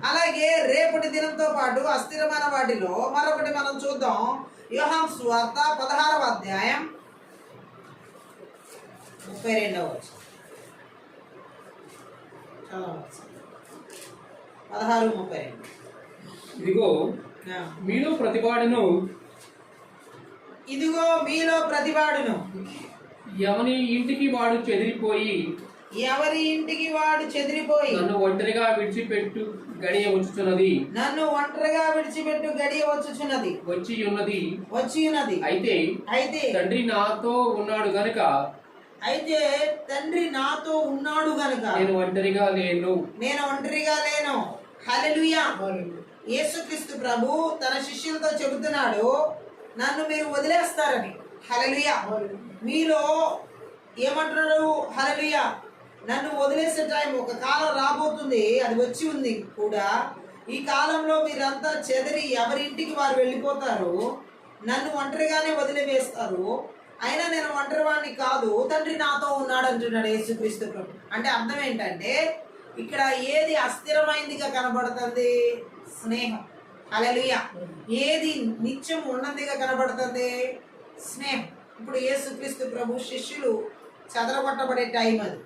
అలాగే రేపటి దినంతో పాటు అస్థిరమైన వాటిలో మరొకటి మనం చూద్దాం. యోహాను సువార్త 16వ అధ్యాయం 32వ వచనం. 16:32. ఇదిగో మీలో ప్రతివాడును ఎవరి ఇంటికి వాడు చెదిరిపోయి నన్ను ఒంటరిగా విడిచిపెట్టు గడియ వచ్చుచున్నది వచ్చి ఉన్నది. అయితే తండ్రి నాతో ఉన్నాడు గనుక నేను ఒంటరిగా లేను. హల్లెలూయా. యేసుక్రీస్తు ప్రభు తన శిష్యులతో చెబుతున్నాడు, నన్ను మీరు వదిలేస్తారని. హల్లెలూయా. మీలో ఏమంటున్నాడు? హల్లెలూయా. నన్ను వదిలేసే టైం, ఒక కాలం రాబోతుంది, అది వచ్చి ఉంది కూడా. ఈ కాలంలో మీరంతా చెదిరి ఎవరింటికి వారు వెళ్ళిపోతారు, నన్ను ఒంటరిగానే వదిలివేస్తారు. అయినా నేను ఒంటరివాడిని కాదు, తండ్రి నాతో ఉన్నాడు అంటున్నాడు యేసుక్రీస్తు ప్రభు. అంటే అర్థం ఏంటంటే, ఇక్కడ ఏది అస్థిరమైందిగా కనబడుతుంది? స్నేహం. హల్లెలూయా. ఏది నిత్యం ఉన్నదిగా కనబడుతుంది? స్నేహం. ఇప్పుడు యేసుక్రీస్తు ప్రభు శిష్యులు చెదరగొట్టబడే టైం అది.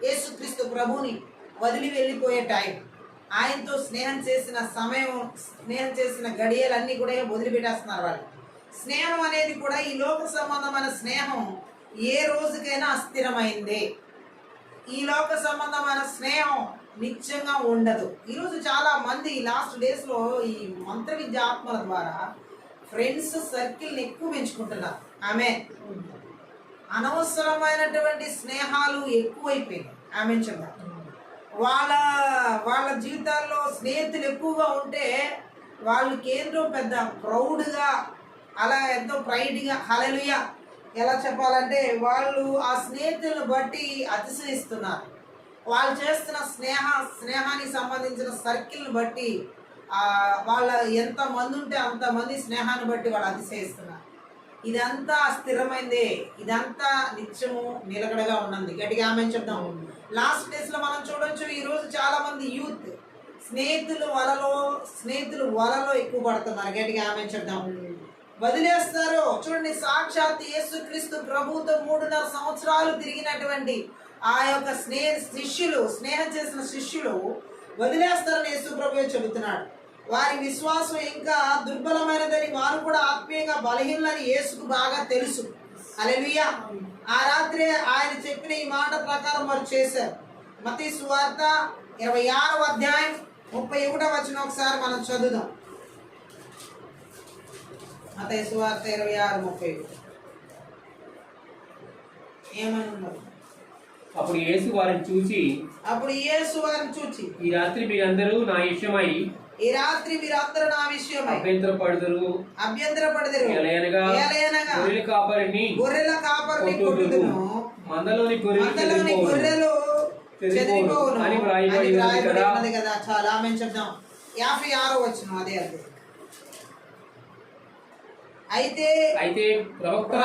యేసుక్రీస్తు ప్రభుని వదిలి వెళ్ళిపోయే టైం. ఆయనతో స్నేహం చేసిన సమయం, స్నేహం చేసిన గడియలన్నీ కూడా వదిలిపెట్టేస్తున్నారు వాళ్ళు. స్నేహం అనేది కూడా ఈ లోక సంబంధమైన స్నేహం ఏ రోజుకైనా అస్థిరమైంది. ఈ లోక సంబంధమైన స్నేహం నిత్యంగా ఉండదు. ఈరోజు చాలా మంది లాస్ట్ డేస్లో ఈ మంత్ర విద్య ఆత్మల ద్వారా ఫ్రెండ్స్ సర్కిల్ని ఎక్కువ పెంచుకుంటున్నారు. ఆమె అనవసరమైనటువంటి స్నేహాలు ఎక్కువైపోయినాయి. ఆమె చెప్తారు, వాళ్ళ జీవితాల్లో స్నేహితులు ఎక్కువగా ఉంటే వాళ్ళకి ఏంటో పెద్ద ప్రౌడ్గా, అలా ఎంతో ప్రైడ్గా, హల్లెలూయా, ఎలా చెప్పాలంటే వాళ్ళు ఆ స్నేహితులను బట్టి అతిశయిస్తున్నారు. వాళ్ళు చేస్తున్న స్నేహానికి సంబంధించిన సర్కిల్ని బట్టి వాళ్ళ ఎంతమంది ఉంటే అంతమంది స్నేహాన్ని బట్టి వాళ్ళు అతిశయిస్తున్నారు. ఇదంతా స్థిరమైందే, ఇదంతా నిత్యము నిలకడగా ఉన్నది. గట్టిగా ఆమె చెప్దాం. లాస్ట్ డేస్లో మనం చూడొచ్చు, ఈరోజు చాలా మంది యూత్ స్నేహితులు వలలో ఎక్కువ పడుతున్నారు. గట్టిగా ఆమె చెప్దాం. వదిలేస్తారు. చూడండి, సాక్షాత్ యేసుక్రీస్తు ప్రభువుతో 3.5 సంవత్సరాలు తిరిగినటువంటి ఆ యొక్క స్నేహం చేసిన శిష్యులు వదిలేస్తారని యేసు ప్రభువే చెబుతున్నాడు. వారి విశ్వాసం ఇంకా దుర్బలమైనదని, వారు కూడా ఆత్మీయంగా బలహీనలని యేసుకు బాగా తెలుసు. హల్లెలూయా. ఆ రాత్రి ఆయన చెప్పిన ఈ మాట ప్రకారం వారు చేశారు. మత్తయి సువార్త 26వ అధ్యాయం 31వ వచనం ఒకసారి మనం చదువుదాం. మత్తయి సువార్త 26:31 ఏమని ఉన్నారు? అప్పుడు యేసు వారిని చూచి ఈ రాత్రి మీరందరూ నా విషయమై అభ్యంతరపడుదురు. గొర్రెల కాపరిని కొట్టుదురు, మందలోని గొర్రెలు చెదిరిపోవును అని వ్రాయబడి ఉన్నది కదా. చాలా ఆమె చెప్దాం. 56వ వచనం అదే. అయితే ప్రవక్తల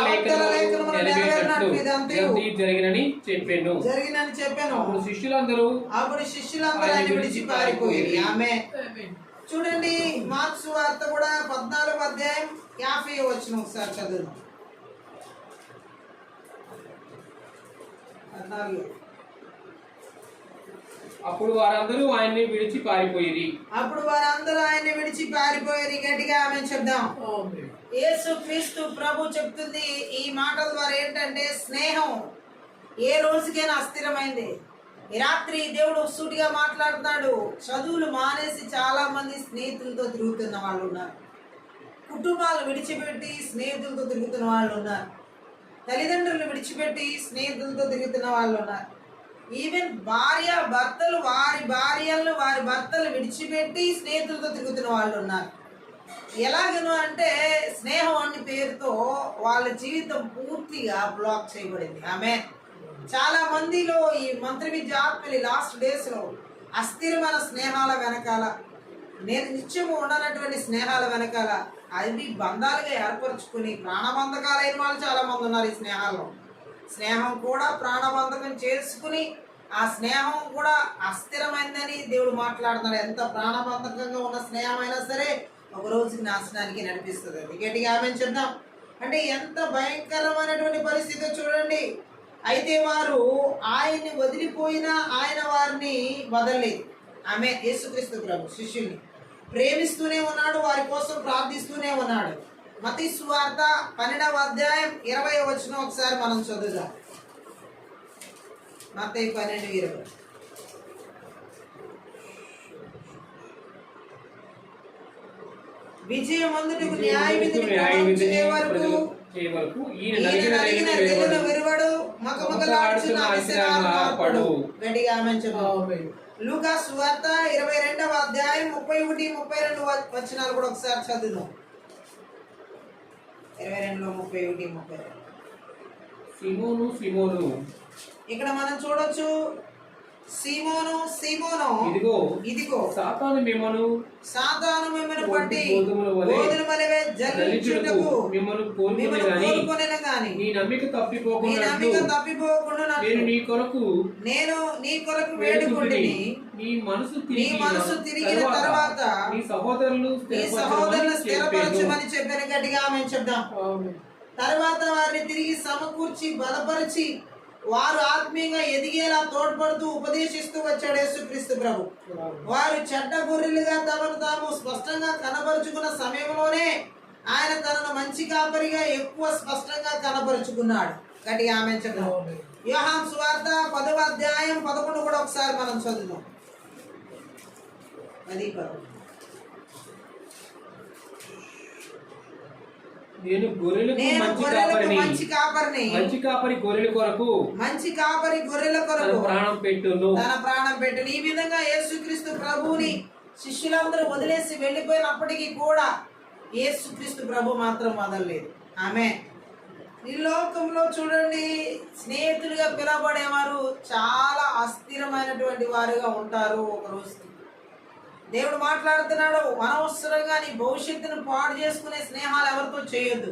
లేఖనము నెరవేరినట్లు జరిగినని చెప్పాను. అప్పుడు శిష్యులందరూ ఆయన విడిచి పారిపోయి. ఆమె చూడండి, మార్క్స్ వార్త కూడా 14వ అధ్యాయం 50వ వచనం ఒకసారి చదువుదాం. 14. అప్పుడు వారందరూ ఆయన్ని విడిచి పారిపోయి. గట్టిగా ఆమె చెప్దాం. యేసుక్రీస్తు ప్రభు చెప్తుంది ఈ మాటల ద్వారా ఏంటంటే, స్నేహం ఏ రోజుకైనా అస్థిరమైంది. ఈ రాత్రి దేవుడు సూటిగా మాట్లాడుతున్నాడు. చదువులు మానేసి చాలా మంది స్నేహితులతో తిరుగుతున్న వాళ్ళు ఉన్నారు. కుటుంబాలు విడిచిపెట్టి స్నేహితులతో తిరుగుతున్న వాళ్ళు ఉన్నారు. తల్లిదండ్రులు విడిచిపెట్టి స్నేహితులతో తిరుగుతున్న వాళ్ళు ఉన్నారు. ఈవెన్ భర్తలు వారి భర్తలు విడిచిపెట్టి స్నేహితులతో తిరుగుతున్న వాళ్ళు ఉన్నారు. ఎలాగను అంటే, స్నేహం అనే పేరుతో వాళ్ళ జీవితం పూర్తిగా బ్లాక్ చేయబడింది. ఆమె చాలా మందిలో ఈ మంత్ర విద్య ఆత్మలి లాస్ట్ డేస్లో అస్థిరమైన స్నేహాల వెనకాల, నిత్యము ఉండనటువంటి స్నేహాల వెనకాల అవి బంధాలుగా ఏర్పరచుకుని ప్రాణబంధకాలైన వాళ్ళు చాలా మంది ఉన్నారు. ఈ స్నేహాల్లో స్నేహం కూడా ప్రాణబంధకం చేసుకుని ఆ స్నేహం కూడా అస్థిరమైందని దేవుడు మాట్లాడుతున్నాడు. ఎంత ప్రాణబంధకంగా ఉన్న స్నేహం అయినా సరే ఒక రోజుకి నాశనానికి నడిపిస్తుంది. అది గట్టిగా ఆమె చెప్దాం. అంటే ఎంత భయంకరమైనటువంటి పరిస్థితి చూడండి. అయితే వారు ఆయన్ని వదిలిపోయినా ఆయన వారిని వదలలేదు. ఆమె యేసుక్రీస్తు ప్రభు శిష్యుల్ని ప్రేమిస్తూనే ఉన్నాడు, వారి కోసం ప్రార్థిస్తూనే ఉన్నాడు. మత్తయి సువార్త 12వ అధ్యాయం 20వ వచనం ఒకసారి మనం చదువుదాం. మత్తయి 12:20. విజయమందుటకు న్యాయవిధిని ప్రమాణించే వరకు ఈయన నలిగిన వెలుగున విరువడు, మకమకలాడుచున్న అవిసెనాలు మార్పడు. గట్టిగా ఆమేన్ చెప్పు. లూకా సువార్త 22వ అధ్యాయం 31, 32 వచనాలు కూడా ఒకసారి చదువుదాం. 22లో 31, 32. సీమోను సీమోను, ఇక్కడ మనం చూడొచ్చు, సీమోను సీమోను, ఇదిగో సాతాను మిమ్మను పట్టి గోధుమ వలె జల్లించుటకు మిమ్మల్ని కోరుకొనెను గాని నీ నమ్మిక తప్పిపోకుండా నేను నీ కొరకు వేడుకొంటిని. నీ మనసు తిరిగిన తర్వాత నీ సహోదరులను స్థిరపరచమని చెప్పాను. గట్టిగా ఆమె చెప్దాం. తర్వాత వారిని తిరిగి సమకూర్చి బలపరిచి వారు ఆత్మీయంగా ఎదిగేలా తోడ్పడుతూ ఉపదేశిస్తూ వచ్చాడు యేసుక్రీస్తు ప్రభు. వారు చెడ్డ గొర్రెలుగా తమను తాము స్పష్టంగా కనబరుచుకున్న సమయంలోనే ఆయన తనను మంచి కాపరిగా ఎక్కువ స్పష్టంగా కనబరుచుకున్నాడు. గట్టిగా ఆమె చెప్దాం. యోహాను సువార్త 10వ అధ్యాయం 11 కూడా ఒకసారి మనం చదువుదాం. 10:11. నేను గొర్రెలకు మంచి కాపరిని, మంచి కాపరి గొర్రెల కొరకు తన ప్రాణం పెట్టును. ఈ విధంగా యేసుక్రీస్తు ప్రభువుని శిష్యులందరూ వదిలేసి వెళ్ళిపోయినప్పటికీ కూడా యేసుక్రీస్తు ప్రభు మాత్రం వదలలేదు. ఆమె ఈ లోకంలో చూడండి, స్నేహితులుగా పిలవబడేవారు చాలా అస్థిరమైనటువంటి వారుగా ఉంటారు. ఒక రోజు దేవుడు మాట్లాడుతున్నాడు, అనవసరంగా నీ భవిష్యత్తును పాడు చేసుకునే స్నేహాలు ఎవరితో చేయొద్దు.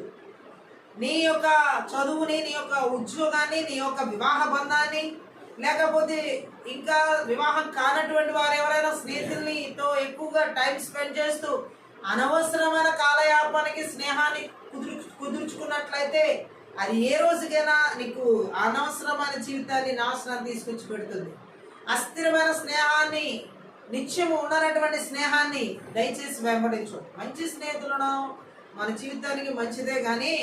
నీ యొక్క చదువుని, నీ యొక్క ఉద్యోగాన్ని, నీ యొక్క వివాహ బంధాన్ని, లేకపోతే ఇంకా వివాహం కానటువంటి వారు ఎవరైనా స్నేహితులతో ఎక్కువగా టైం స్పెండ్ చేస్తూ అనవసరమైన కాలయాపనకి స్నేహాన్ని కుదుర్చుకున్నట్లయితే అది ఏ రోజుకైనా నీకు అనవసరమైన జీవితాన్ని నాశనం తీసుకొచ్చి పెడుతుంది. అస్థిరమైన స్నేహాన్ని, నిత్యము ఉండనటువంటి స్నేహాన్ని దయచేసి వెంబడించు. మంచి స్నేహితులను మన జీవితానికి మంచిదే, కానీ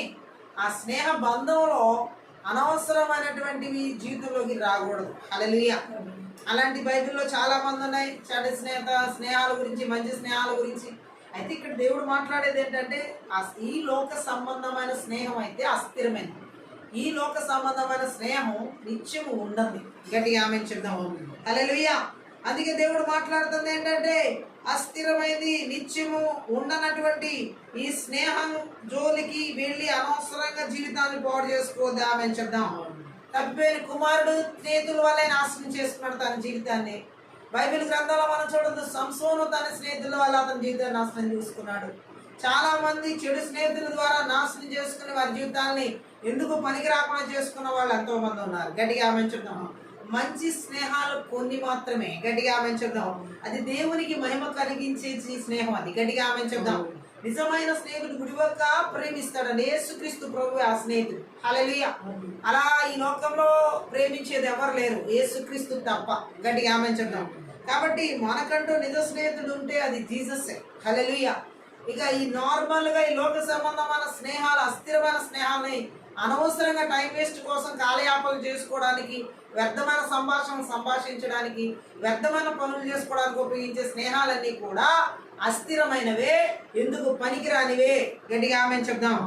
ఆ స్నేహ బంధంలో అనవసరమైనటువంటివి జీవితంలోకి రాకూడదు. హల్లెలూయా. అలాంటి బైబిల్లో చాలా మంది ఉన్నాయి, చెడ్డ స్నేహాల గురించి, మంచి స్నేహాల గురించి. అయితే ఇక్కడ దేవుడు మాట్లాడేది ఏంటంటే, ఈ లోక సంబంధమైన స్నేహం అయితే అస్థిరమైనది. ఈ లోక సంబంధమైన స్నేహం నిత్యము ఉండదు. గట్టిగా ఆమేన్ చెప్దాం. హల్లెలూయా. అందుకే దేవుడు మాట్లాడుతుంది ఏంటంటే, అస్థిరమైనది, నిత్యము ఉండనటువంటి ఈ స్నేహం జోలికి వెళ్ళి అనవసరంగా జీవితాన్ని పాడు చేసుకోవద్దు. ఆమె చెప్దాం. తప్పిపోయిన కుమారుడు స్నేహితుల వల్లే నాశనం చేసుకున్నాడు తన జీవితాన్ని. బైబిల్ గ్రంథంలో మనం చూడదు, సంసోను తన స్నేహితుల వల్ల అతని జీవితాన్ని నాశనం చేసుకున్నాడు. చాలా మంది చెడు స్నేహితుల ద్వారా నాశనం చేసుకుని వారి జీవితాన్ని ఎందుకు పనికి రాకుండా చేసుకున్న వాళ్ళు ఎంతో మంది ఉన్నారు. గట్టిగా ఆమె చెప్దాం. మంచి స్నేహాలు కొన్ని మాత్రమే. గట్టిగా ఆమె చెప్దాం. అది దేవునికి మహిమ కలిగించే స్నేహం. అది గట్టిగా ఆమె చెప్దాం. నిజమైన స్నేహితుడు గుడివక్క ప్రేమిస్తాడని యేసుక్రీస్తు ప్రభు ఆ స్నేహితుడు. హల్లెలూయా. అలా ఈ లోకంలో ప్రేమించేది ఎవరు లేరు, యేసుక్రీస్తు తప్ప. గట్టిగా ఆమె చెప్దాం. కాబట్టి మనకంటూ నిజ స్నేహితుడు ఉంటే అది జీసస్సే. హల్లెలూయా. ఇక ఈ నార్మల్ గా ఈ లోక సంబంధమైన స్నేహాలు, అస్థిరమైన స్నేహాలని అనవసరంగా టైం వేస్ట్ కోసం కాలయాపనలు చేసుకోవడానికి, వ్యర్థమైన సంభాషణలు సంభాషించడానికి, వ్యర్థమైన పనులు చేసుకోవడానికి ఉపయోగించే స్నేహాలన్నీ కూడా అస్థిరమైనవే, ఎందుకు పనికిరానివే. గట్టిగా ఆమె చెప్దాం.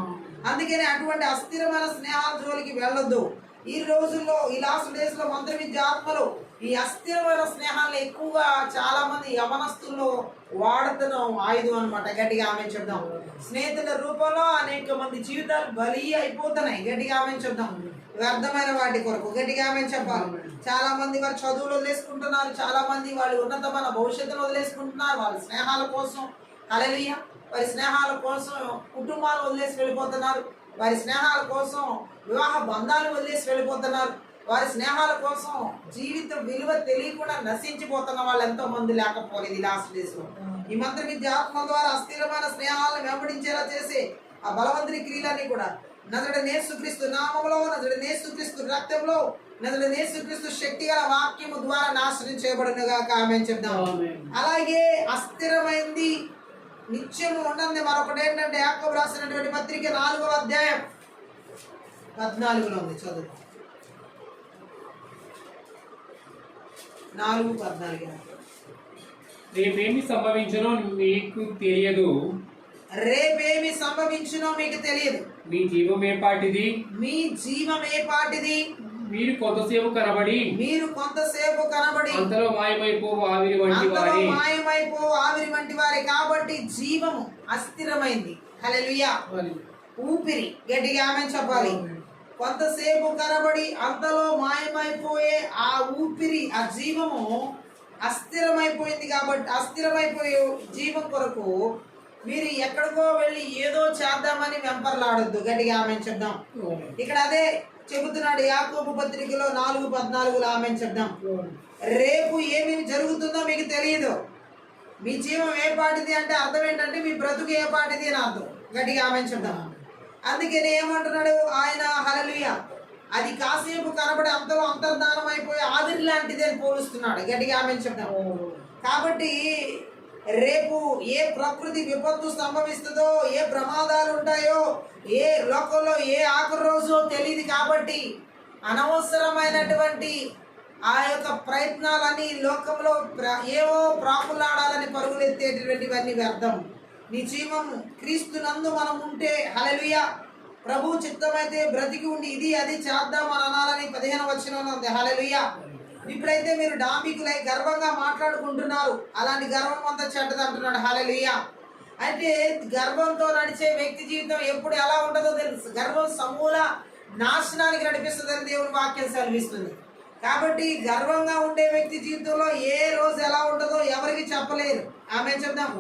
అందుకని అటువంటి అస్థిరమైన స్నేహాల జోలికి వెళ్ళొద్దు. ఈ రోజుల్లో, ఈ లాస్ట్ డేస్ లో మంత్ర విద్యాత్మలు ఈ అస్థిరమైన స్నేహాలను ఎక్కువగా చాలా మంది యవనస్తుల్లో వాడుతున్న ఆయుధం అనమాట. గట్టిగా ఆమె చెప్దాం. స్నేహితుల రూపంలో అనేక మంది జీవితాలు బలి అయిపోతున్నాయి. గట్టిగా ఆమె చెప్దాం. వ్యర్థమైన వాటి కొరకు. గట్టిగా ఆమె చెప్పాలి. చాలా మంది వారి చదువులు వదిలేసుకుంటున్నారు, చాలా మంది వాళ్ళు ఉన్నతమైన భవిష్యత్తును వదిలేసుకుంటున్నారు వాళ్ళ స్నేహాల కోసం. హల్లెలూయా. వారి స్నేహాల కోసం కుటుంబాలు వదిలేసి వెళ్ళిపోతున్నారు, వారి స్నేహాల కోసం వివాహ బంధాలు వదిలేసి వెళ్ళిపోతున్నారు, వారి స్నేహాల కోసం జీవిత విలువ తెలియకుండా నశించిపోతున్న వాళ్ళు ఎంతో మంది లేకపోలేదు ఈ లాస్ట్ డేస్ లో. ఈ మంత్ర విద్య ఆత్మ ద్వారా అస్థిరమైన స్నేహాలను వెంబడించేలా చేసే ఆ బలవంతుని క్రియలన్నీ కూడా నజరుడైన యేసుక్రీస్తు నామములో, నజరుడైన యేసుక్రీస్తు రక్తంలో, నజరుడైన యేసుక్రీస్తు శక్తి గల వాక్యము ద్వారా నాశనం చేయబడునుగాక. ఆమేన్ చెప్దాం. అలాగే అస్థిరమైంది నిత్యము ఉన్నది మరొకటి ఏంటంటే యాకోబు రాసినటువంటి పత్రిక 4వ అధ్యాయం 14లో ఉంది, చదువు. 4:14. రేపేమి సంభవించునో మీకు తెలియదు, రేపేమి సంభవించునో మీకు తెలియదు. మీ జీవం ఏ పాటిది, మీ జీవం ఏ పాటిది. మీరు కొంతసేపు కనబడి అంతలో మాయమైపోవు ఆవిరి వంటి వారే. కాబట్టి జీవము అస్థిరమైంది. హల్లెలూయా. ఊపిరి గట్టిగా ఆమేన్ చెప్పాలి. కొంతసేపు కనబడి అంతలో మాయమైపోయే ఆ ఊపిరి, ఆ జీవము అస్థిరమైపోయింది. కాబట్టి అస్థిరమైపోయే జీవం కొరకు మీరు ఎక్కడికో వెళ్ళి ఏదో చేద్దామని వెంపర్లాడొద్దు. గట్టిగా ఆమేన్ చెప్దాం. ఇక్కడ అదే చెబుతున్నాడు యాకోబు పత్రికలో 4:14 ఆమేన్ చెప్దాం. రేపు ఏమేమి జరుగుతుందో మీకు తెలియదు. మీ జీవం ఏ పాటిది అంటే అర్థం ఏంటంటే మీ బ్రతుకు ఏ పాటిది అని అర్థం. గట్టిగా ఆమేన్ చెప్దాం. అందుకని ఏమంటున్నాడు ఆయన, హల్లెలూయా, అది కాసేపు కనబడి అంతలో అంతర్ధానం అయిపోయి ఆవిరి లాంటిది అని పోలుస్తున్నాడు. గట్టిగా ఆమేన్ చెప్దాం. కాబట్టి రేపు ఏ ప్రకృతి విపత్తు సంభవిస్తుందో, ఏ ప్రమాదాలు ఉంటాయో, ఏ లోకంలో ఏ ఆఖరి రోజు తెలియదు. కాబట్టి అనవసరమైనటువంటి ఆ యొక్క ప్రయత్నాలని లోకంలో ఏవో ప్రాకులాడాలని పరుగులెత్తేటటువంటివన్నీ వ్యర్థం. నీ జీవం క్రీస్తునందు మనం ఉంటే, హల్లెలూయా, ప్రభు చిత్తమైతే బ్రతికి ఉండి ఇది అది చేద్దామని అనాలని 15వ వచనంలో ఉంది. హల్లెలూయా. ఇప్పుడైతే మీరు డాంబికులై గర్వంగా మాట్లాడుకుంటున్నారు, అలాంటి గర్వం అంతా చెడ్డది అంటున్నాడు. హల్లెలూయా. అంటే గర్వంతో నడిచే వ్యక్తి జీవితం ఎప్పుడు ఎలా ఉంటుందో తెలుసు. గర్వం సమూల నాశనానికి నడిపిస్తుందని దేవుని వాక్యం సెలవిస్తుంది. కాబట్టి గర్వంగా ఉండే వ్యక్తి జీవితంలో ఏ రోజు ఎలా ఉంటుందో ఎవరికి చెప్పలేరు. ఆమేన్ చెప్దాం.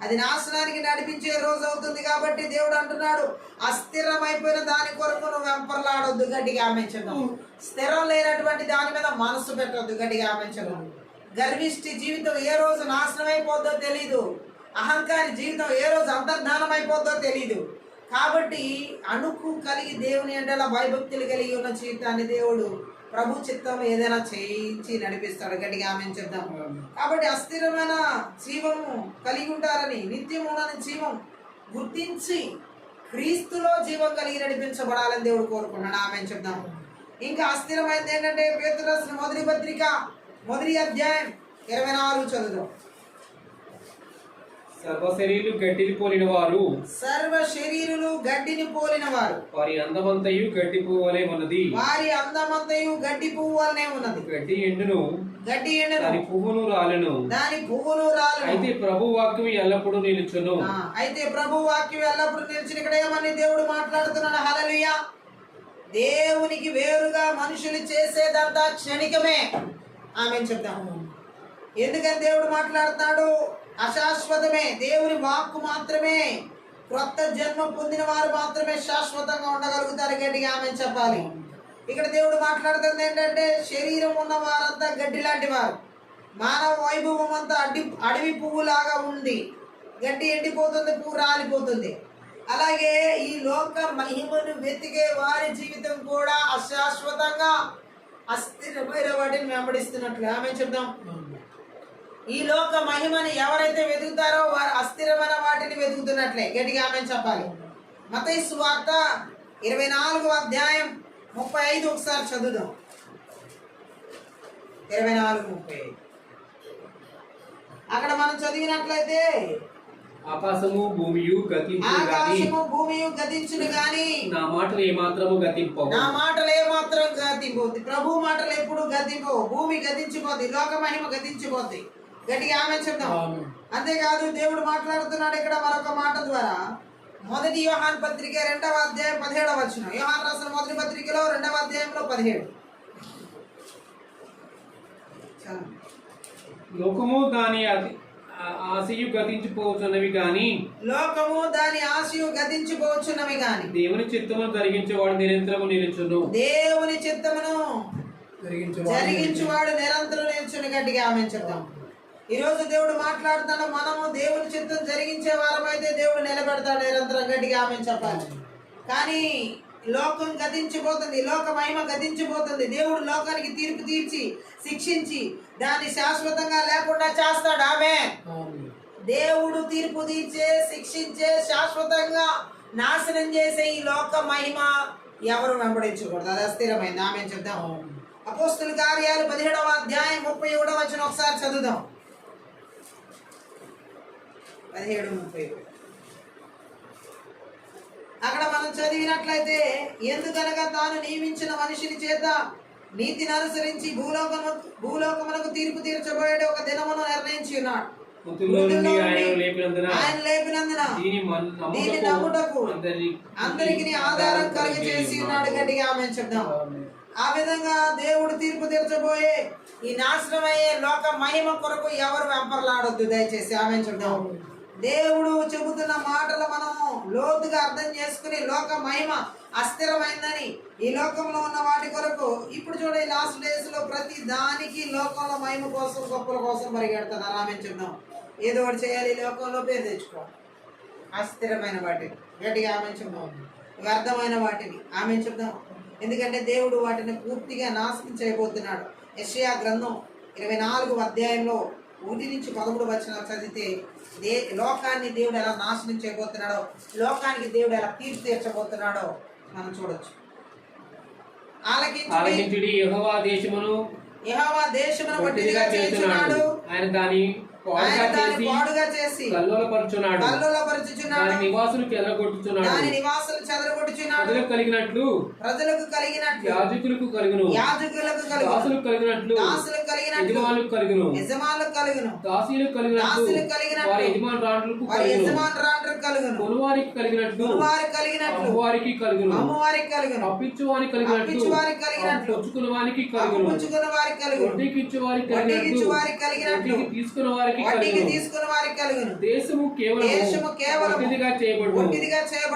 అది నాశనానికి నడిపించే రోజు అవుతుంది. కాబట్టి దేవుడు అంటున్నాడు, అస్థిరమైపోయిన దాని కొరకు నువ్వు వెంపర్లాడొద్దు. గట్టిగా ఆమేన్ చెప్దాం. స్థిరం లేనటువంటి దాని మీద మనసు పెట్టొద్దు. గట్టిగా ఆమేన్ చెప్దాం. గర్విష్టి జీవితం ఏ రోజు నాశనం అయిపోద్దో తెలీదు. అహంకారి జీవితం ఏ రోజు అంతర్ధానం అయిపోద్దో తెలీదు. కాబట్టి అణుకు కలిగి దేవుని అంటే భయభక్తులు కలిగి ఉన్న జీవితాన్ని దేవుడు ప్రభు చిత్తం ఏదైనా చేయించి నడిపిస్తాడు. గట్టిగా ఆమేన్ చెప్దాం. కాబట్టి అస్థిరమైన జీవము కలిగి ఉంటారని, నిత్యం ఉన్నని జీవం గుర్తించి క్రీస్తులో జీవం కలిగి నడిపించబడాలని దేవుడు కోరుకున్నాడు. ఆమేన్ చెప్దాం. ఇంకా అస్థిరమైనది ఏంటంటే పేతురు రాసిన మొదటి పత్రిక 1వ అధ్యాయం 24 చదువుదాం. సర్వ శరీరులు గడ్డిని పోలిన వారు, వారి అందమంతయు గడ్డి పువ్వు వలె ఉన్నది. గడ్డి ఎండును, దాని పువ్వును రాలెను. అయితే ప్రభు వాక్యం ఎల్లప్పుడూ నిలుచును. ఇక్కడ ఏమని దేవుడు మాట్లాడుతున్నాడు. హల్లెలూయా. దేవునికి వేరుగా మనుషులు చేసేదంతా క్షణికమే. ఆమేన్ చెప్తాము. ఎందుకని దేవుడు మాట్లాడుతున్నాడు? అశాశ్వతమే. దేవుని వాక్కు మాత్రమే. క్రొత్త జన్మ పొందిన వారు మాత్రమే శాశ్వతంగా ఉండగలుగుతారు. గట్టిగా ఆమేన్ చెప్పాలి. ఇక్కడ దేవుడు మాట్లాడుతుంది ఏంటంటే శరీరం ఉన్న వారంతా గడ్డి లాంటి వారు. మానవ వైభవం అంతా అడవి పువ్వులాగా ఉంది. గడ్డి ఎండిపోతుంది, పువ్వు రాలిపోతుంది. అలాగే ఈ లోక మహిమను వెతికే వారి జీవితం కూడా అశాశ్వతంగా అస్థిరమైన వాటిని వెంబడిస్తున్నట్లు. ఆమేన్ చెప్దాం. ఈ లోక మహిమని ఎవరైతే వెతుకుతారో వారు అస్థిరమైన వాటిని వెతుకుతున్నట్లే. గట్టిగా ఆమేన్ చెప్పాలి. మత్తయి సువార్త 24వ అధ్యాయం 35 ఒకసారి చదువుదాం. 24:35 అక్కడ మనం చదివినట్లయితే ఆకాశము భూమియు గతించును గాని నా మాటలు ఏమాత్రము గతింపవు. ప్రభు మాటలు ఎప్పుడు గతింపవు. భూమి గతించిపోద్ది, లోక మహిమ గతించిపోద్ది. గట్టిగా ఆమేన్ చెప్దాం. అంతేకాదు దేవుడు మాట్లాడుతున్నాడు ఇక్కడ మరొక మాట ద్వారా. మొదటి యోహాను పత్రిక 2వ అధ్యాయం 17వ వచనం. యోహాను రాసిన మొదటి పత్రికలో 2వ అధ్యాయంలో 17. లోకము దాని ఆశయు గతించిపోవచ్చున్నవి గాని దేవుని చిత్తమును జరిగించేవాడు నిరంతరము నిలుచును. దేవుని చిత్తమును జరిగించువాడు నిరంతరం నిల్చుని గట్టిగా ఆమేన్ చెప్తాం. ఈ రోజు దేవుడు మాట్లాడుతాడు, మనము దేవుని చిత్తం జరిగించే వారమైతే దేవుడు నిలబెడతాడు నిరంతరం గట్టిగా ఆమేన్ చెప్పాలి. కానీ లోకం గతించిపోతుంది, లోక మహిమ గతించిపోతుంది. దేవుడు లోకానికి తీర్పు తీర్చి శిక్షించి దాన్ని శాశ్వతంగా లేకుండా చేస్తాడు. ఆమేన్. దేవుడు తీర్పు తీర్చే శిక్షించే శాశ్వతంగా నాశనం చేసే ఈ లోక మహిమ ఎవరు వెంబడించకూడదు, అది అస్థిరమైంది. ఆమేన్ చెప్దాం. అపోస్తుల కార్యాలు 17వ అధ్యాయం 31వ వచనం ఒకసారి చదువుదాం. 17:31 అక్కడ మనం చదివినట్లయితే, ఎందుకనగా తాను నియమించిన మనిషిని చేత నీతిని అనుసరించి భూలోకమునకు తీర్పు తీర్చబోయే ఒక దినమును నిర్ణయించి ఉన్నాడు. ఆయన లేపినందున దీని నమ్ముటకు అందరికి ఆధారం కలిగి చేసి ఉన్నాడు. గట్టిగా ఆమేన్ చెప్దాం. ఆ విధంగా దేవుడు తీర్పు తీర్చబోయే ఈ నాశనమయ్యే లోక మహిమ కొరకు ఎవరు వెంపర్లాడొద్దు దయచేసి. ఆమేన్ చెప్దాం. దేవుడు చెబుతున్న మాటలు మనము లోతుగా అర్థం చేసుకుని లోక మహిమ అస్థిరమైందని, ఈ లోకంలో ఉన్న వాటి కొరకు ఇప్పుడు చూడండి, లాస్ట్ డేస్ లో ప్రతి దానికి లోకంలో మహిమ కోసం గొప్పల కోసం పరిగెడుతున్నారు. ఆమేన్ చెప్దాం. ఏదో ఒకటి చేయాలి, ఈ లోకంలో పేరు తెచ్చుకోవాలి. అస్థిరమైన వాటిని గట్టిగా ఆమేన్ చెప్దాం. వ్యర్థమైన వాటిని ఆమేన్ చెప్దాం. ఎందుకంటే దేవుడు వాటిని పూర్తిగా నాశనం చేయబోతున్నాడు. యెషయా గ్రంథం 24వ అధ్యాయంలో 1 నుంచి 13 వచనాలు చదివితే లోకాన్ని దేవుడు ఎలా నాశనం చేయబోతున్నాడో, లోకానికి దేవుడు ఎలా తీర్పు తీర్చబోతున్నాడో మనం చూడొచ్చు. ఆలకించుడి, యెహోవా దేశమును వట్టిదిగా చేస్తున్నాడు. ఆయన దాని పాడుగా చేసి కల్లోలపరుచుచున్నాడు. దాని నివాసులు చెదరగొట్టుచున్నాడు. ప్రజలకు కలిగినట్లు యాజకులకు కలుగును. దాసులకు కలిగినట్లు యజమానులకు కలుగును. దాసీలకు కలిగినట్లు వారి యజమానులకు కలుగును. కొనువారికి కలిగినట్లు అమ్మవారికి కలుగును. అప్పించువానికి కలిగినట్లు పుచ్చుకున్నవానికి కలుగును. వడ్డీకి ఇచ్చేవారికి కలిగినట్లు తీసుకున్న వారికి కలుగును. దేశము కేవలం వట్టిదిగా చేయబడును.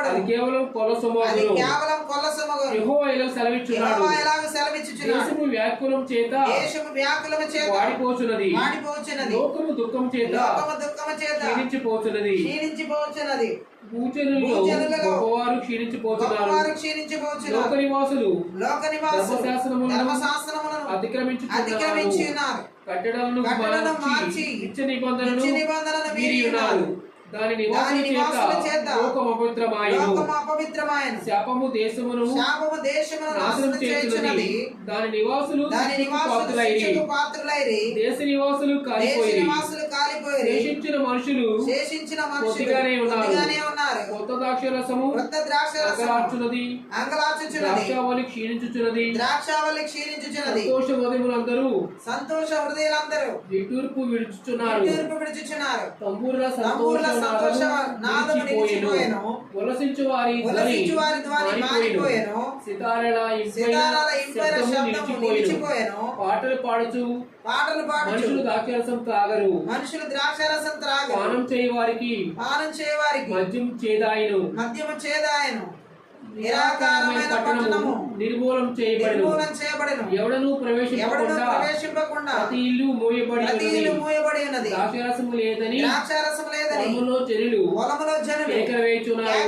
అది కేవలం కొల్ల సొమ్ము. యెహోవా ఇలా సెలవిచ్చున్నాడు. దేశము వ్యాకులం చేత వాడిపోచున్నది. లోకము దుఃఖం చేత క్షీణించిపోచున్నది. భూజనులలో గొప్పవారు క్షీణించిపోతున్నారు. లోక నివాసులు ధర్మశాస్త్రములను అతిక్రమించుచున్నారు. కట్టడలను మార్చి నిత్య నిబంధనను మీరి ఉన్నారు. దాని నివాసుల చేత లోకము అపవిత్రమాయెను. శాపము దేశమును నాశనం చేయుచున్నది. దాని నివాసులు పాత్రులైరి. దేశ నివాసులు కాలిపోయిరి. శేషించిన మనుషులు కొద్దిగానే ఉన్నారు. కొత్త ద్రాక్షరసము అంగలార్చుచున్నది. ద్రాక్షావళి క్షీణించుచున్నది. సంతోష హృదయులందరూ నిట్టూర్పు విడుచుచున్నారు. తంబూరుల ఉల్లసించు వారి ధ్వని మారిపోయెను. సితారాల ఇంపైన శబ్దము నిలిచిపోయెను. పాటలు పాడుచు మనుషులు ద్రాక్షరసం త్రాగరు. పానం చేయ వారికి మద్యము చేదాయను. నిరాకారమైన పట్టణము నిర్మూలం చేయబడెను. ఎవడను ప్రవేశింపకుండా ప్రతి ఇల్లు మూయబడి ఉన్నది. ద్రాక్షారసము లేదని పొలములో జనులు కేకలు వేయుచున్నారు.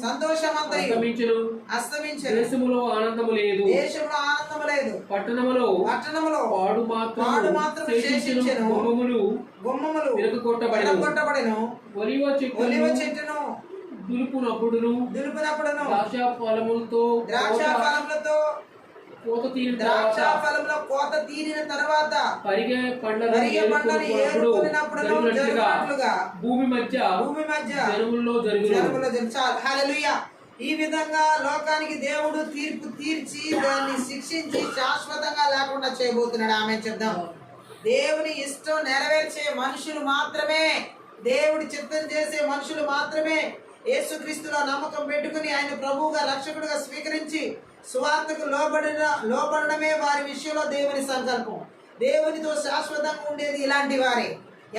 సంతోషమంతయు అస్తమించును. దేశములో ఆనందము లేదు. పట్టణములో పాడు మాత్రం శేషించెను. గుమ్మములు విరగొట్టబడెను. ఒలివ చెట్టును దులుపునప్పుడును ద్రాక్ష ఫలములతో కోత తీరిన తర్వాత పరిగే పండ్లను ఏరుకొనినప్పుడుగా భూమి మధ్య జనముల్లో జరుగును. హల్లెలూయా. ఈ విధంగా లోకానికి దేవుడు తీర్పు తీర్చి దాన్ని శిక్షించి శాశ్వతంగా లేకుండా చేయబోతున్నాడు. ఆమేన్ చెప్దాం. దేవుని ఇష్టం నెరవేర్చే మనుషులు మాత్రమే, దేవుడి చిత్తం చేసే మనుషులు మాత్రమే యేసుక్రీస్తులో నమ్మకం పెట్టుకుని ఆయన ప్రభువుగా రక్షకుడిగా స్వీకరించి సువార్తకు లోబడమే వారి విషయంలో దేవుని సంకల్పం. దేవునితో శాశ్వతంగా ఉండేది ఇలాంటి వారే.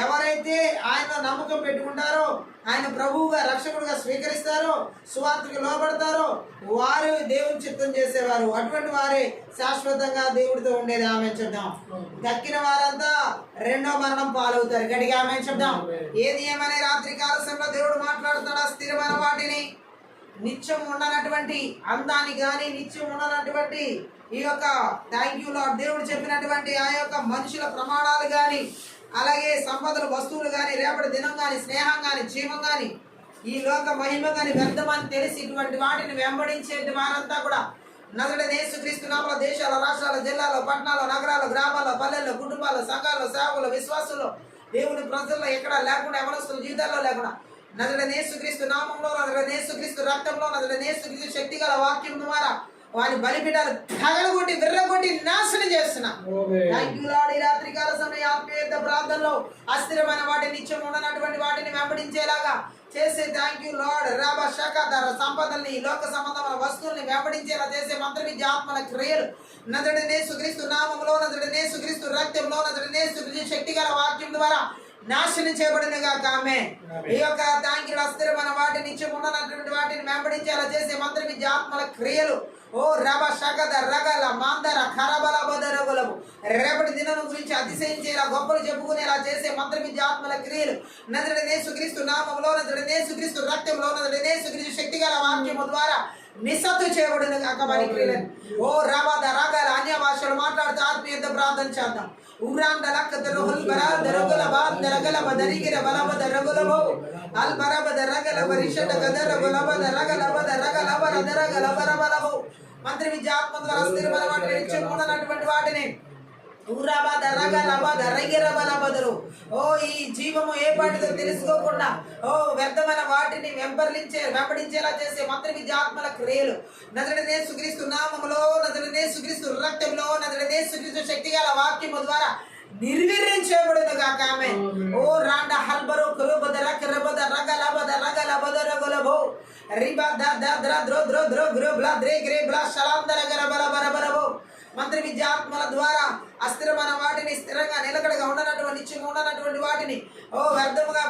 ఎవరైతే ఆయన నమ్మకం పెట్టుకుంటారో, ఆయన ప్రభువుగా రక్షకుడుగా స్వీకరిస్తారో, సువార్తకు లోబడతారో వారు దేవుని చిత్తం చేసేవారు. అటువంటి వారే శాశ్వతంగా దేవుడితో ఉండేది. ఆమె చెప్దాం. దక్కిన వారంతా రెండో మరణం పాలవుతారు. గట్టిగా ఆమె చెప్దాం. ఏది ఏమనే రాత్రి కాల సమయంలో దేవుడు మాట్లాడుతున్నాడు. స్థిరమైన వాటిని, నిత్యం ఉండనటువంటి అందాన్ని కానీ, నిత్యం ఉండనటువంటి ఈ యొక్క థ్యాంక్ యూ లార్డ్ దేవుడు చెప్పినటువంటి ఆ యొక్క మనుషుల ప్రమాణాలు కానీ, అలాగే సంపదలు, వస్తువులు కానీ, రేపటి దినం కానీ, స్నేహం కానీ, జీవం కానీ, ఈ లోక మహిమ కానీ వ్యర్థమని తెలిసి ఇటువంటి వాటిని వెంబడించే వారంతా కూడా నజరేయుడైన యేసుక్రీస్తు నామములో దేశాల, రాష్ట్రాల, జిల్లాలో, పట్టణాల్లో, నగరాల్లో, గ్రామాల్లో, పల్లెల్లో, కుటుంబాల్లో, సంఘాల్లో, సేవకులు, విశ్వాసులు, దేవుని ప్రజల్లో ఎక్కడ లేకుండా, యవనస్తుల జీవితాల్లో లేకుండా నజరేయుడైన యేసుక్రీస్తు నామములో, నజరేయుడైన యేసుక్రీస్తు రక్తంలో, నజరేయుడైన యేసుక్రీస్తు శక్తి గల వాక్యం ద్వారా వారి బలిపీఠాలు పగలగొట్టి విర్రగొట్టి నాశనం చేస్తున్నా. Thank you lord. ఈ రాత్రికాల సమయ ఆత్మీయ ప్రార్థనలో అస్థిరమైన వాటిని, నిత్యం ఉండనటువంటి వాటిని వెంబడించేలాగా చేసే థ్యాంక్ యూ లార్డ్. రాబా శాఖాధార సంపదల్ని, లోక సంబంధమైన వస్తువుల్ని వెంబడించేలా చేసే మంత్ర విద్య ఆత్మల క్రియలు నజరేయుడైన యేసుక్రీస్తు నామములో, నజరేయుడైన యేసుక్రీస్తు రక్తంలో, నజరేయుడైన యేసుక్రీస్తు శక్తి గల వాక్యం ద్వారా నాశనం చేయబడిన గాక. ఆమేన్. ఈ యొక్క థ్యాంక్ యూ అస్థిరమైన వాటిని, నిత్యం ఉండనటువంటి వాటిని వెంబడించేలా చేసే మంత్ర విద్య ఆత్మల క్రియలు ఓ రబ శగద రగల మాందర ఖరబల బదరగులము రేపటి దినం గురించి అతిశయించేలా, గొప్పలు చెప్పుకునేలా చేసే మంత్ర విద్య ఆత్మల క్రియలు నజరేయుడైన యేసుక్రీస్తు నామములో, నజరేయుడైన యేసుక్రీస్తు రక్తంలో, నజరేయుడైన యేసుక్రీస్తు శక్తి గల వాక్యము ద్వారా నిస్సత్తు చేయబడిన గాక వారి క్రియలను. ఓ రబద రగల అన్య భాషలు మాట్లాడుతూ ఆత్మీయత ప్రార్థన చేద్దాం. ఉమ్రాండ లక్కదరుహుల్ బరా దరగుల బా దరగల బదరిగిర బలబ దరగులబో అల్ బరబ దరగల బరిషట గదర బలబ దరగల బదరగల బరదరగల బరబలబో మంత్రి విద్య ఆత్మ ద్వారా స్థిరమైన వాటిని, నిత్యం ఉండనటువంటి వాటిని ఓ ఈ జీవము ఏ పాటితో తెలుసుకోకుండా ఓ వ్యర్థమైన వాటిని వెంబడించేలా చేసే మంత్ర విద్య ఆత్మల క్రియలు నజరేయుడైన యేసుక్రీస్తు నామములో, నజరేయుడైన యేసుక్రీస్తు రక్తంలో, నజరేయుడైన యేసుక్రీస్తు శక్తి గల వాక్యము ద్వారా నిర్వీర్యం చేయబడును గాక. ఆమేన్. ఓ రాండ హల్బరో కురుబద రకరబద రగలబద రగలబద రగలబో రిబా ద ద ద్ర ద్రో ద్రో ద్రో గ్రో బ్లా ద్రే గ్రే బ్లా శలాందర గరబల బరబరబో మంత్ర విద్య ఆత్మల ద్వారా అస్థిరమైన వాటిని, స్థిరంగా నిలకడగా ఉండనటువంటి, నిత్యంగా ఉండనటువంటి వాటిని ఓ వ్యర్థముగా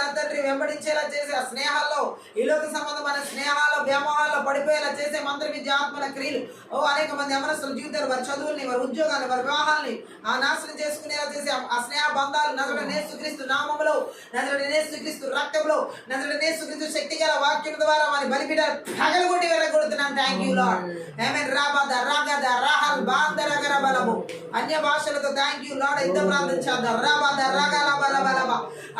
నా తండ్రి వెంబడించేలా చేసే ఆ స్నేహాల్లో, ఈ లోక సంబంధమైన స్నేహాల్లో, వ్యామోహాల్లో పడిపోయేలా చేసే మంత్ర విద్య ఆత్మల క్రియలు ఓ అనేక మంది యవనస్తుల జీవితాలు, వారి చదువుల్ని, వారి ఉద్యోగాన్ని, వారి వివాహాల్ని ఆ నాశనం చేసుకునేలా చేసే ఆ స్నేహ బంధాలు నజరేయుడైన యేసుక్రీస్తు నామములో, నజరేయుడైన యేసుక్రీస్తు రక్తంలో, నజరేయుడైన యేసుక్రీస్తు శక్తి గల వాక్యం ద్వారా వారి బలిపీఠాలు పగలగొట్టి వెళ్ళగొడుతున్నాను. Thank you lord. ఆమేన్. రాబద రగద రహల్ బాందర గరబలబు అన్య భాషలతో థ్యాంక్ యూ లార్డ్. యుద్ధ ప్రార్థన చేద్దాం. రాబద రగల బలబలబ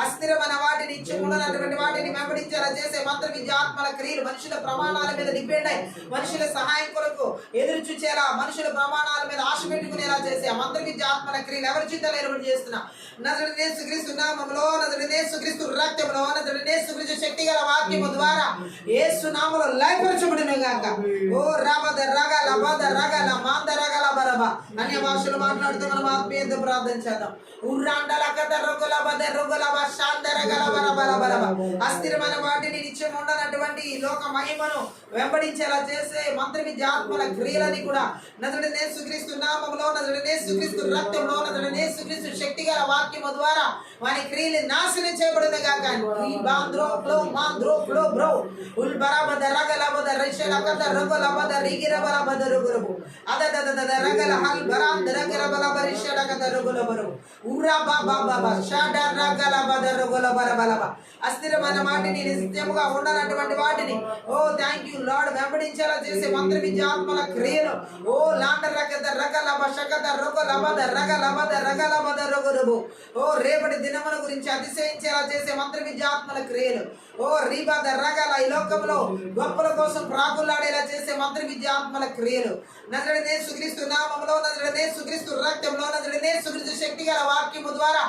అస్థిరమైన వాటిని, నిత్యం ఉండనటువంటి వాటిని వెంబడించేలా చేసే మంత్ర విద్య ఆత్మల క్రియలు మనుషుల ప్రమాణాల మీద డిపెండ్ అయి, మనుషుల సహాయం కొరకు ఎదురు చూచేలా, మనుషుల ప్రమాణాల మీద ఆశ పెట్టుకునేలా చేసే ఆ మంత్ర విద్య ఆత్మల క్రియలు ఎవరి జీవితాలు ఏర్పాటు చేస్తున్నా నజరేయుడైన యేసుక్రీస్తు నామములో, నజరేయుడైన యేసుక్రీస్తు రక్తంలో, నజరేయుడైన యేసుక్రీస్తు శక్తి గల వాక్యము ద్వారా యేసు నామములో లయపరచబడును గాక. ఓ రబద రగల బద రగల మాంద రగల బరబ అన్య భాషలు మాట్లాడుతూ మనం ఆత్మీయత ప్రార్థన చేద్దాం. ఉర్రాండల కథ రొగల బద రొగల శాందర గల బరబల బరబ అస్థిరమైన వాటిని, నిత్యం ఉండనటువంటి లోక మహిమను వెంబడించేలా చేసే మంత్ర విద్య ఆత్మల క్రియలని కూడా నజరేయుడైన యేసుక్రీస్తు నామములో, నజరేయుడైన యేసుక్రీస్తు రక్తంలో, నజరేయుడైన యేసుక్రీస్తు శక్తి గల వాక్యము ద్వారా వారి క్రియలు నాశనం చేయబడిన గాక. ఈ బాంద్రో ఫ్లో మాంద్రో ఫ్లో బ్రో ఉల్ బరబద రగల బద రిషల కథ రొగల బద రిగిర బరబద రొగరబు అదదదద రగల హల్ బరాంద రగల బల బరిషల కథ రొగల బరబు ఉరా బాబా బాబా షాడ రగల బద రొగల బరబలబ అస్థిరమైన వాటిని, నిత్యముగా ఉండనటువంటి వాటిని ఓ థ్యాంక్ యూ లార్డ్ వెంబడించేలా చేసే మంత్ర విద్య ఆత్మల క్రియలు ఓ లాండ రగద రగల బషకద రొగల బద రగల బద రగల బద రొగరబు ఓ రేపటి దినముల గురించి అతిశయించేలా చేసే మంత్ర విద్య ఆత్మల క్రియలు ఓ రీబాద రగల ఈ లోకంలో గొప్పల కోసం ప్రాకులాడేలా చేసే మంత్ర విద్య ఆత్మల క్రియలు నజరేయుడైన యేసుక్రీస్తు నామములో, నజరేయుడైన యేసుక్రీస్తు రక్తంలో, నజరేయుడైన యేసుక్రీస్తు శక్తి గల వాక్యము ద్వారా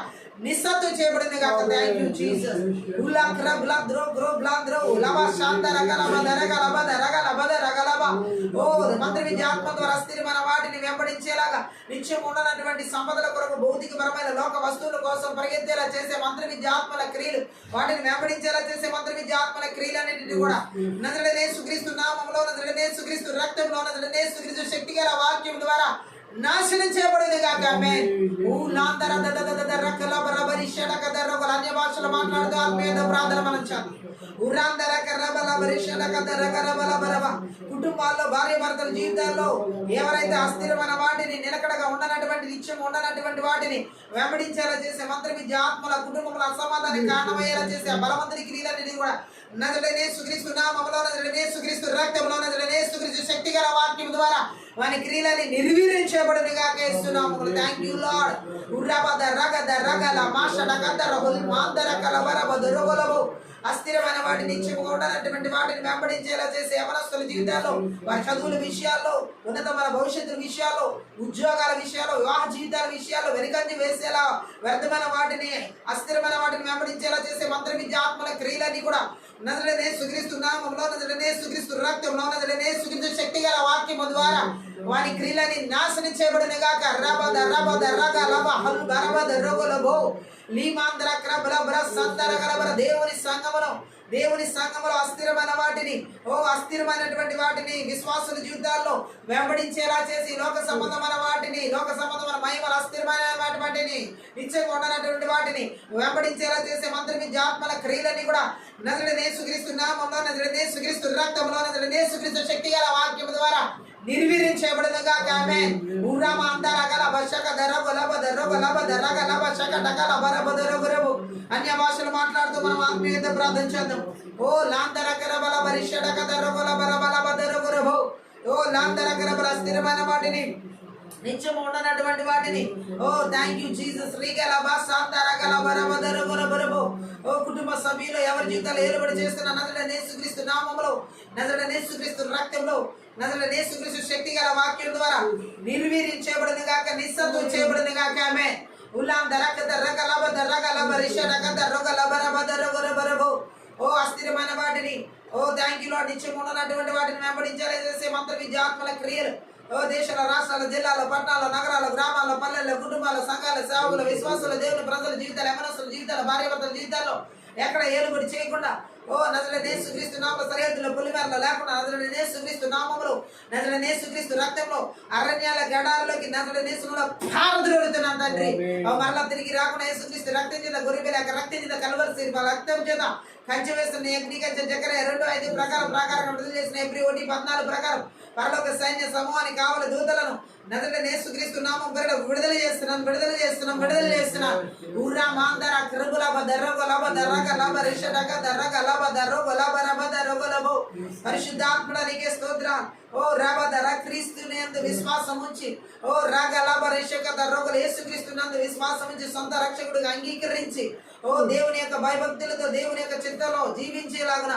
నిస్సత్తు చేయబడింది గాక. Thank you Jesus. ఉలా క్రబ్లా ద్రో గ్రో బ్లా ద్రో లబా శాంత రగల బద రగల బద రగల బద రగలబ ఓ మంత్ర విద్య ఆత్మ ద్వారా స్థిరమైన వాటిని వెంబడించేలాగా, నిత్యం ఉండనటువంటి సంపదల కొరకు, భౌతికపరమైన లోక వస్తువుల కోసం పరిగెత్తేలా చేసే మంత్ర విద్య ఆత్మల క్రియలు, వాటిని వెంబడించేలా చేసే మంత్ర విద్య ఆత్మల క్రియలన్నింటినీ కూడా నజరేయుడైన యేసుక్రీస్తు నామములో, నజరేయుడైన యేసుక్రీస్తు రక్తంలో, నజరేయుడైన యేసుక్రీస్తు శక్తి గల వాక్యం ద్వారా నాశనం చేయబడేది కాక ఆమేన్. అన్య భాషలు మాట్లాడుతూ ఆత్మీయత ప్రార్థన మనం చేద్దాం. కుటుంబాల్లో భార్య భర్తల జీవితాల్లో ఎవరైతే అస్థిరమైన వాటిని, నిలకడగా ఉండనటువంటి, నిత్యం ఉండనటువంటి వాటిని వెంబడించేలా చేసే మంత్ర విద్య ఆత్మల కుటుంబంలో అసమాధానం కారణమయ్యేలా చేసే ఆ బలవంతుని క్రియలన్నిటిని కూడా నజరేయుడైన యేసుక్రీస్తు నామములో, నజరేయుడైన యేసుక్రీస్తు రక్తములో, నజరేయుడైన యేసుక్రీస్తు శక్తిగల వాక్యం ద్వారా వాని క్రియలని నిర్వీర్యం చేయబడునుగా యేసునామములో. Thank you lord. ఉర్రబద రగద రగల మాషడ గదరహుల్ మాందర కలవరబద రగలబో అస్థిరమైన వాటిని, నిత్యముగా ఉండనటువంటి వాటిని వెంబడించేలా చేసే యవనస్తుల జీవితాల్లో, వారి చదువుల విషయాల్లో, ఉన్నతమైన భవిష్యత్తు విషయాల్లో, ఉద్యోగాల విషయాల్లో, వివాహ జీవితాల విషయాల్లో వెనుకంజ వేసేలా వ్యర్థమైన వాటిని, అస్థిరమైన వాటిని వెంబడించేలా చేసే మంత్ర విద్య ఆత్మల క్రియలన్నీ కూడా నజరేయుడైన యేసుక్రీస్తు నామములో, నజరేయుడైన యేసుక్రీస్తు రక్తంలో, నజరేయుడైన యేసుక్రీస్తు శక్తిగల వాక్యము ద్వారా వాని క్రియలని నాశనం చేయబడునుగాక. రబద రబద రగ లబ హల్ బరబద రగలబో లీమాంద్ర క్రబల బ్ర సందర గలబర దేవుని సంఘములో అస్థిరమైన వాటిని, అస్థిరమైనటువంటి వాటిని విశ్వాసుల జీవితాల్లో వెంబడించేలా చేసి లోక సంబంధమైన వాటిని, లోక సంబంధమైన మహిమల అస్థిరమైన వాటిని, నిత్యంగా ఉండనటువంటి వాటిని వెంబడించేలా చేసే మంత్ర విద్య ఆత్మల క్రియలన్నీ కూడా నజరేయుడైన యేసుక్రీస్తు నామములో, నజరేయుడైన యేసుక్రీస్తు రక్తంలో, నజరేయుడైన యేసుక్రీస్తు శక్తిగల వాక్యము ద్వారా నిర్వీర్యం చేయబడునుగాక. ఆమేన్. ఉర్రమ అందర గల బషక దరగ లబ దరగ లబ దరగ లబ షక డకల బరబ దరగరబు అన్య భాషలు మాట్లాడుతూ మనం ఆత్మీయత ప్రార్థన చేద్దాం. ఓ లాందర కరబల బరిషడక దరగ లబ లబ లబ దరగరబు ఓ లాందర కరబల స్థిరమైన వాటిని, నిత్యం ఉండనటువంటి వాటిని, థ్యాంక్ యూ జీసస్. రీగల బాసాందర గల బరబ దరగరబు ఓ కుటుంబ సభ్యులు ఎవరి జీవితాలు ఏలుబడి చేస్తున్న నజరేయుడైన యేసుక్రీస్తు నామములో, నజరేయుడైన యేసుక్రీస్తు రక్తంలో, నజరేయుడైన యేసుక్రీస్తు శక్తిగల వాక్యం ద్వారా నిర్వీర్యం చేయబడింది గాక, నిస్సత్వం చేయబడింది గాక. ఆమేన్. ఉల్లాం దరక దరక లబ దరక లబ రిషడక దరక లబ రబ దరగరబు ఓ అస్థిరమైన వాటిని, థ్యాంక్ యూ లార్డ్, నిత్యం ఉండనటువంటి వాటిని వెంబడించేలా చేసే మంత్ర విద్య ఆత్మల క్రియలు దేశాల, రాష్ట్రాల, జిల్లాల, పట్టణాల, నగరాల, గ్రామాల, పల్లెల, కుటుంబాల, సంఘాల, సేవకుల, విశ్వాసుల, దేవుని ప్రజల జీవితాలు, యవనస్తుల జీవితాలు, భార్యాభర్తల జీవితాల్లో ఎక్కడ ఏలుబడి చేయకుండా, నజరేయుడైన యేసుక్రీస్తు నామములో సరిహద్దుల పులిమేరలో లేకుండా, నజరేయుడైన యేసుక్రీస్తు నామములో, నజరేయుడైన యేసుక్రీస్తు రక్తంలో అరణ్యాల గడారులోకి నజరేయుడైన యేసులో పారద్రోలుతున్నాను తండ్రి. మరలా తిరిగి రాకుండా యేసుక్రీస్తు రక్తం చేత, గొర్రెపిల్ల యొక్క రక్తం చేత, కల్వరి శిలువ రక్తం చేత కంచె వేస్తున్న అగ్ని కంచె జకర్యా 2:5 ప్రకారం విడుదల చేసిన ఏప్రిల్ 1:14 ప్రకారం పరలోక సైన్య సమూహానికి కావలి దూతలను నజరేయుడైన యేసుక్రీస్తు నామం పేరిట విడుదల చేస్తున్నాం. ఉర్రా మాందర కృబుల బదరగ లబ దరగ లబ రిషడక దరగ లబ దరగ లబ రబ దరగ లబో పరిశుద్ధాత్ముడా నీకే స్తోత్రం. ఓ రబదర క్రీస్తుని యందు విశ్వాసం ఉంచి, ఓ రగ లబ రిషక దరగ యేసుక్రీస్తు నందు విశ్వాసం ఉంచి సొంత రక్షకుడిగా అంగీకరించి, దేవుని యొక్క భయభక్తులతో దేవుని యొక్క చిత్తంలో జీవించేలాగున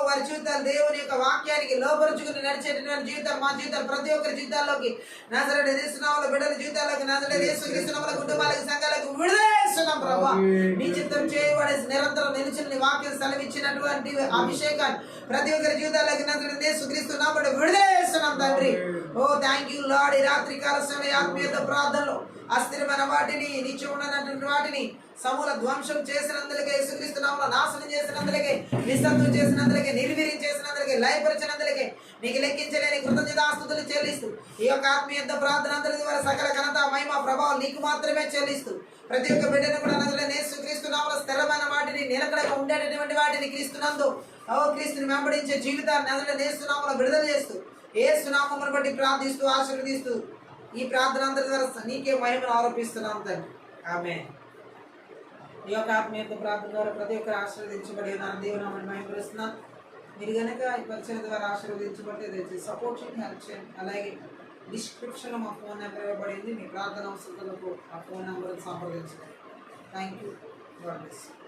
వారి జీవితాలు దేవుని యొక్క వాక్యానికి లోపరుచుకుని నడిచేటటువంటి జీవితాలు మా జీవితాలు ప్రతి ఒక్కరి జీవితాల్లోకి నజరేయుడైన యేసు నామములో బిడ్డల జీవితాల్లోకి నజరేయుడైన యేసుక్రీస్తు నామములో కుటుంబాలకు, సంఘాలకు విడుదల చేస్తున్నాం ప్రభువా. నీ చిత్తం చేయబడే నిరంతరం నిలిచిన నీ వాక్యం సెలవిచ్చినటువంటి అభిషేకాన్ని ప్రతి ఒక్కరి జీవితాల్లోకి నజరేయుడైన యేసుక్రీస్తు నామములో విడుదల చేస్తున్నాం తండ్రి. Thank you lord. ఈ రాత్రి కాల సమయ ఆత్మీయత ప్రార్థనలో అస్థిరమైన వాటిని, నిత్యం ఉండనటువంటి వాటిని సమూల ధ్వంసం చేసినందుకే, యేసుక్రీస్తు నామములో నాశనం చేసినందుకే, నిస్సత్వం చేసినందుకే, నిర్వీర్యం చేసినందుకే, లయపరిచినందుకే నీకు లెక్కించలేని కృతజ్ఞతాస్తుతులు చెల్లిస్తూ ఈ యొక్క ఆత్మీయత ప్రార్థన అందరి ద్వారా సకల ఘనత, మహిమ, ప్రభావం నీకు మాత్రమే చెల్లిస్తూ ప్రతి ఒక్క బిడ్డను కూడా నజరేయుడైన యేసుక్రీస్తు నామములో స్థిరమైన వాటిని, నిలకడగా ఉండేటటువంటి వాటిని క్రీస్తునందు క్రీస్తుని వెంబడించే జీవితాన్ని నజరేయుడైన యేసు నామములో విడుదల చేస్తూ యేసు నామమును బట్టి ప్రార్థిస్తూ ఆశీర్వదిస్తూ ఈ ప్రార్థన అందరి ద్వారా నీకే మహిమను ఆరోపిస్తున్నాం తండ్రి. ఆమేన్. ఈ యొక్క ఆత్మీయత ప్రార్థన ద్వారా ప్రతి ఒక్కరు ఆశీర్వదించబడి దేవుని నామమును మహిమపరుస్తున్నాను. మీరు కనుక ఈ పరిచయం ద్వారా ఆశీర్వదించబడితే దయచేసి సపోర్ట్ చేయండి, హెల్ప్ చేయండి. అలాగే డిస్క్రిప్షన్లో మా ఫోన్ నెంబర్ ఇవ్వబడింది. మీ ప్రార్థన అవసరాలకు ఆ ఫోన్ నెంబర్ని సంప్రదించండి. Thank you. God bless you.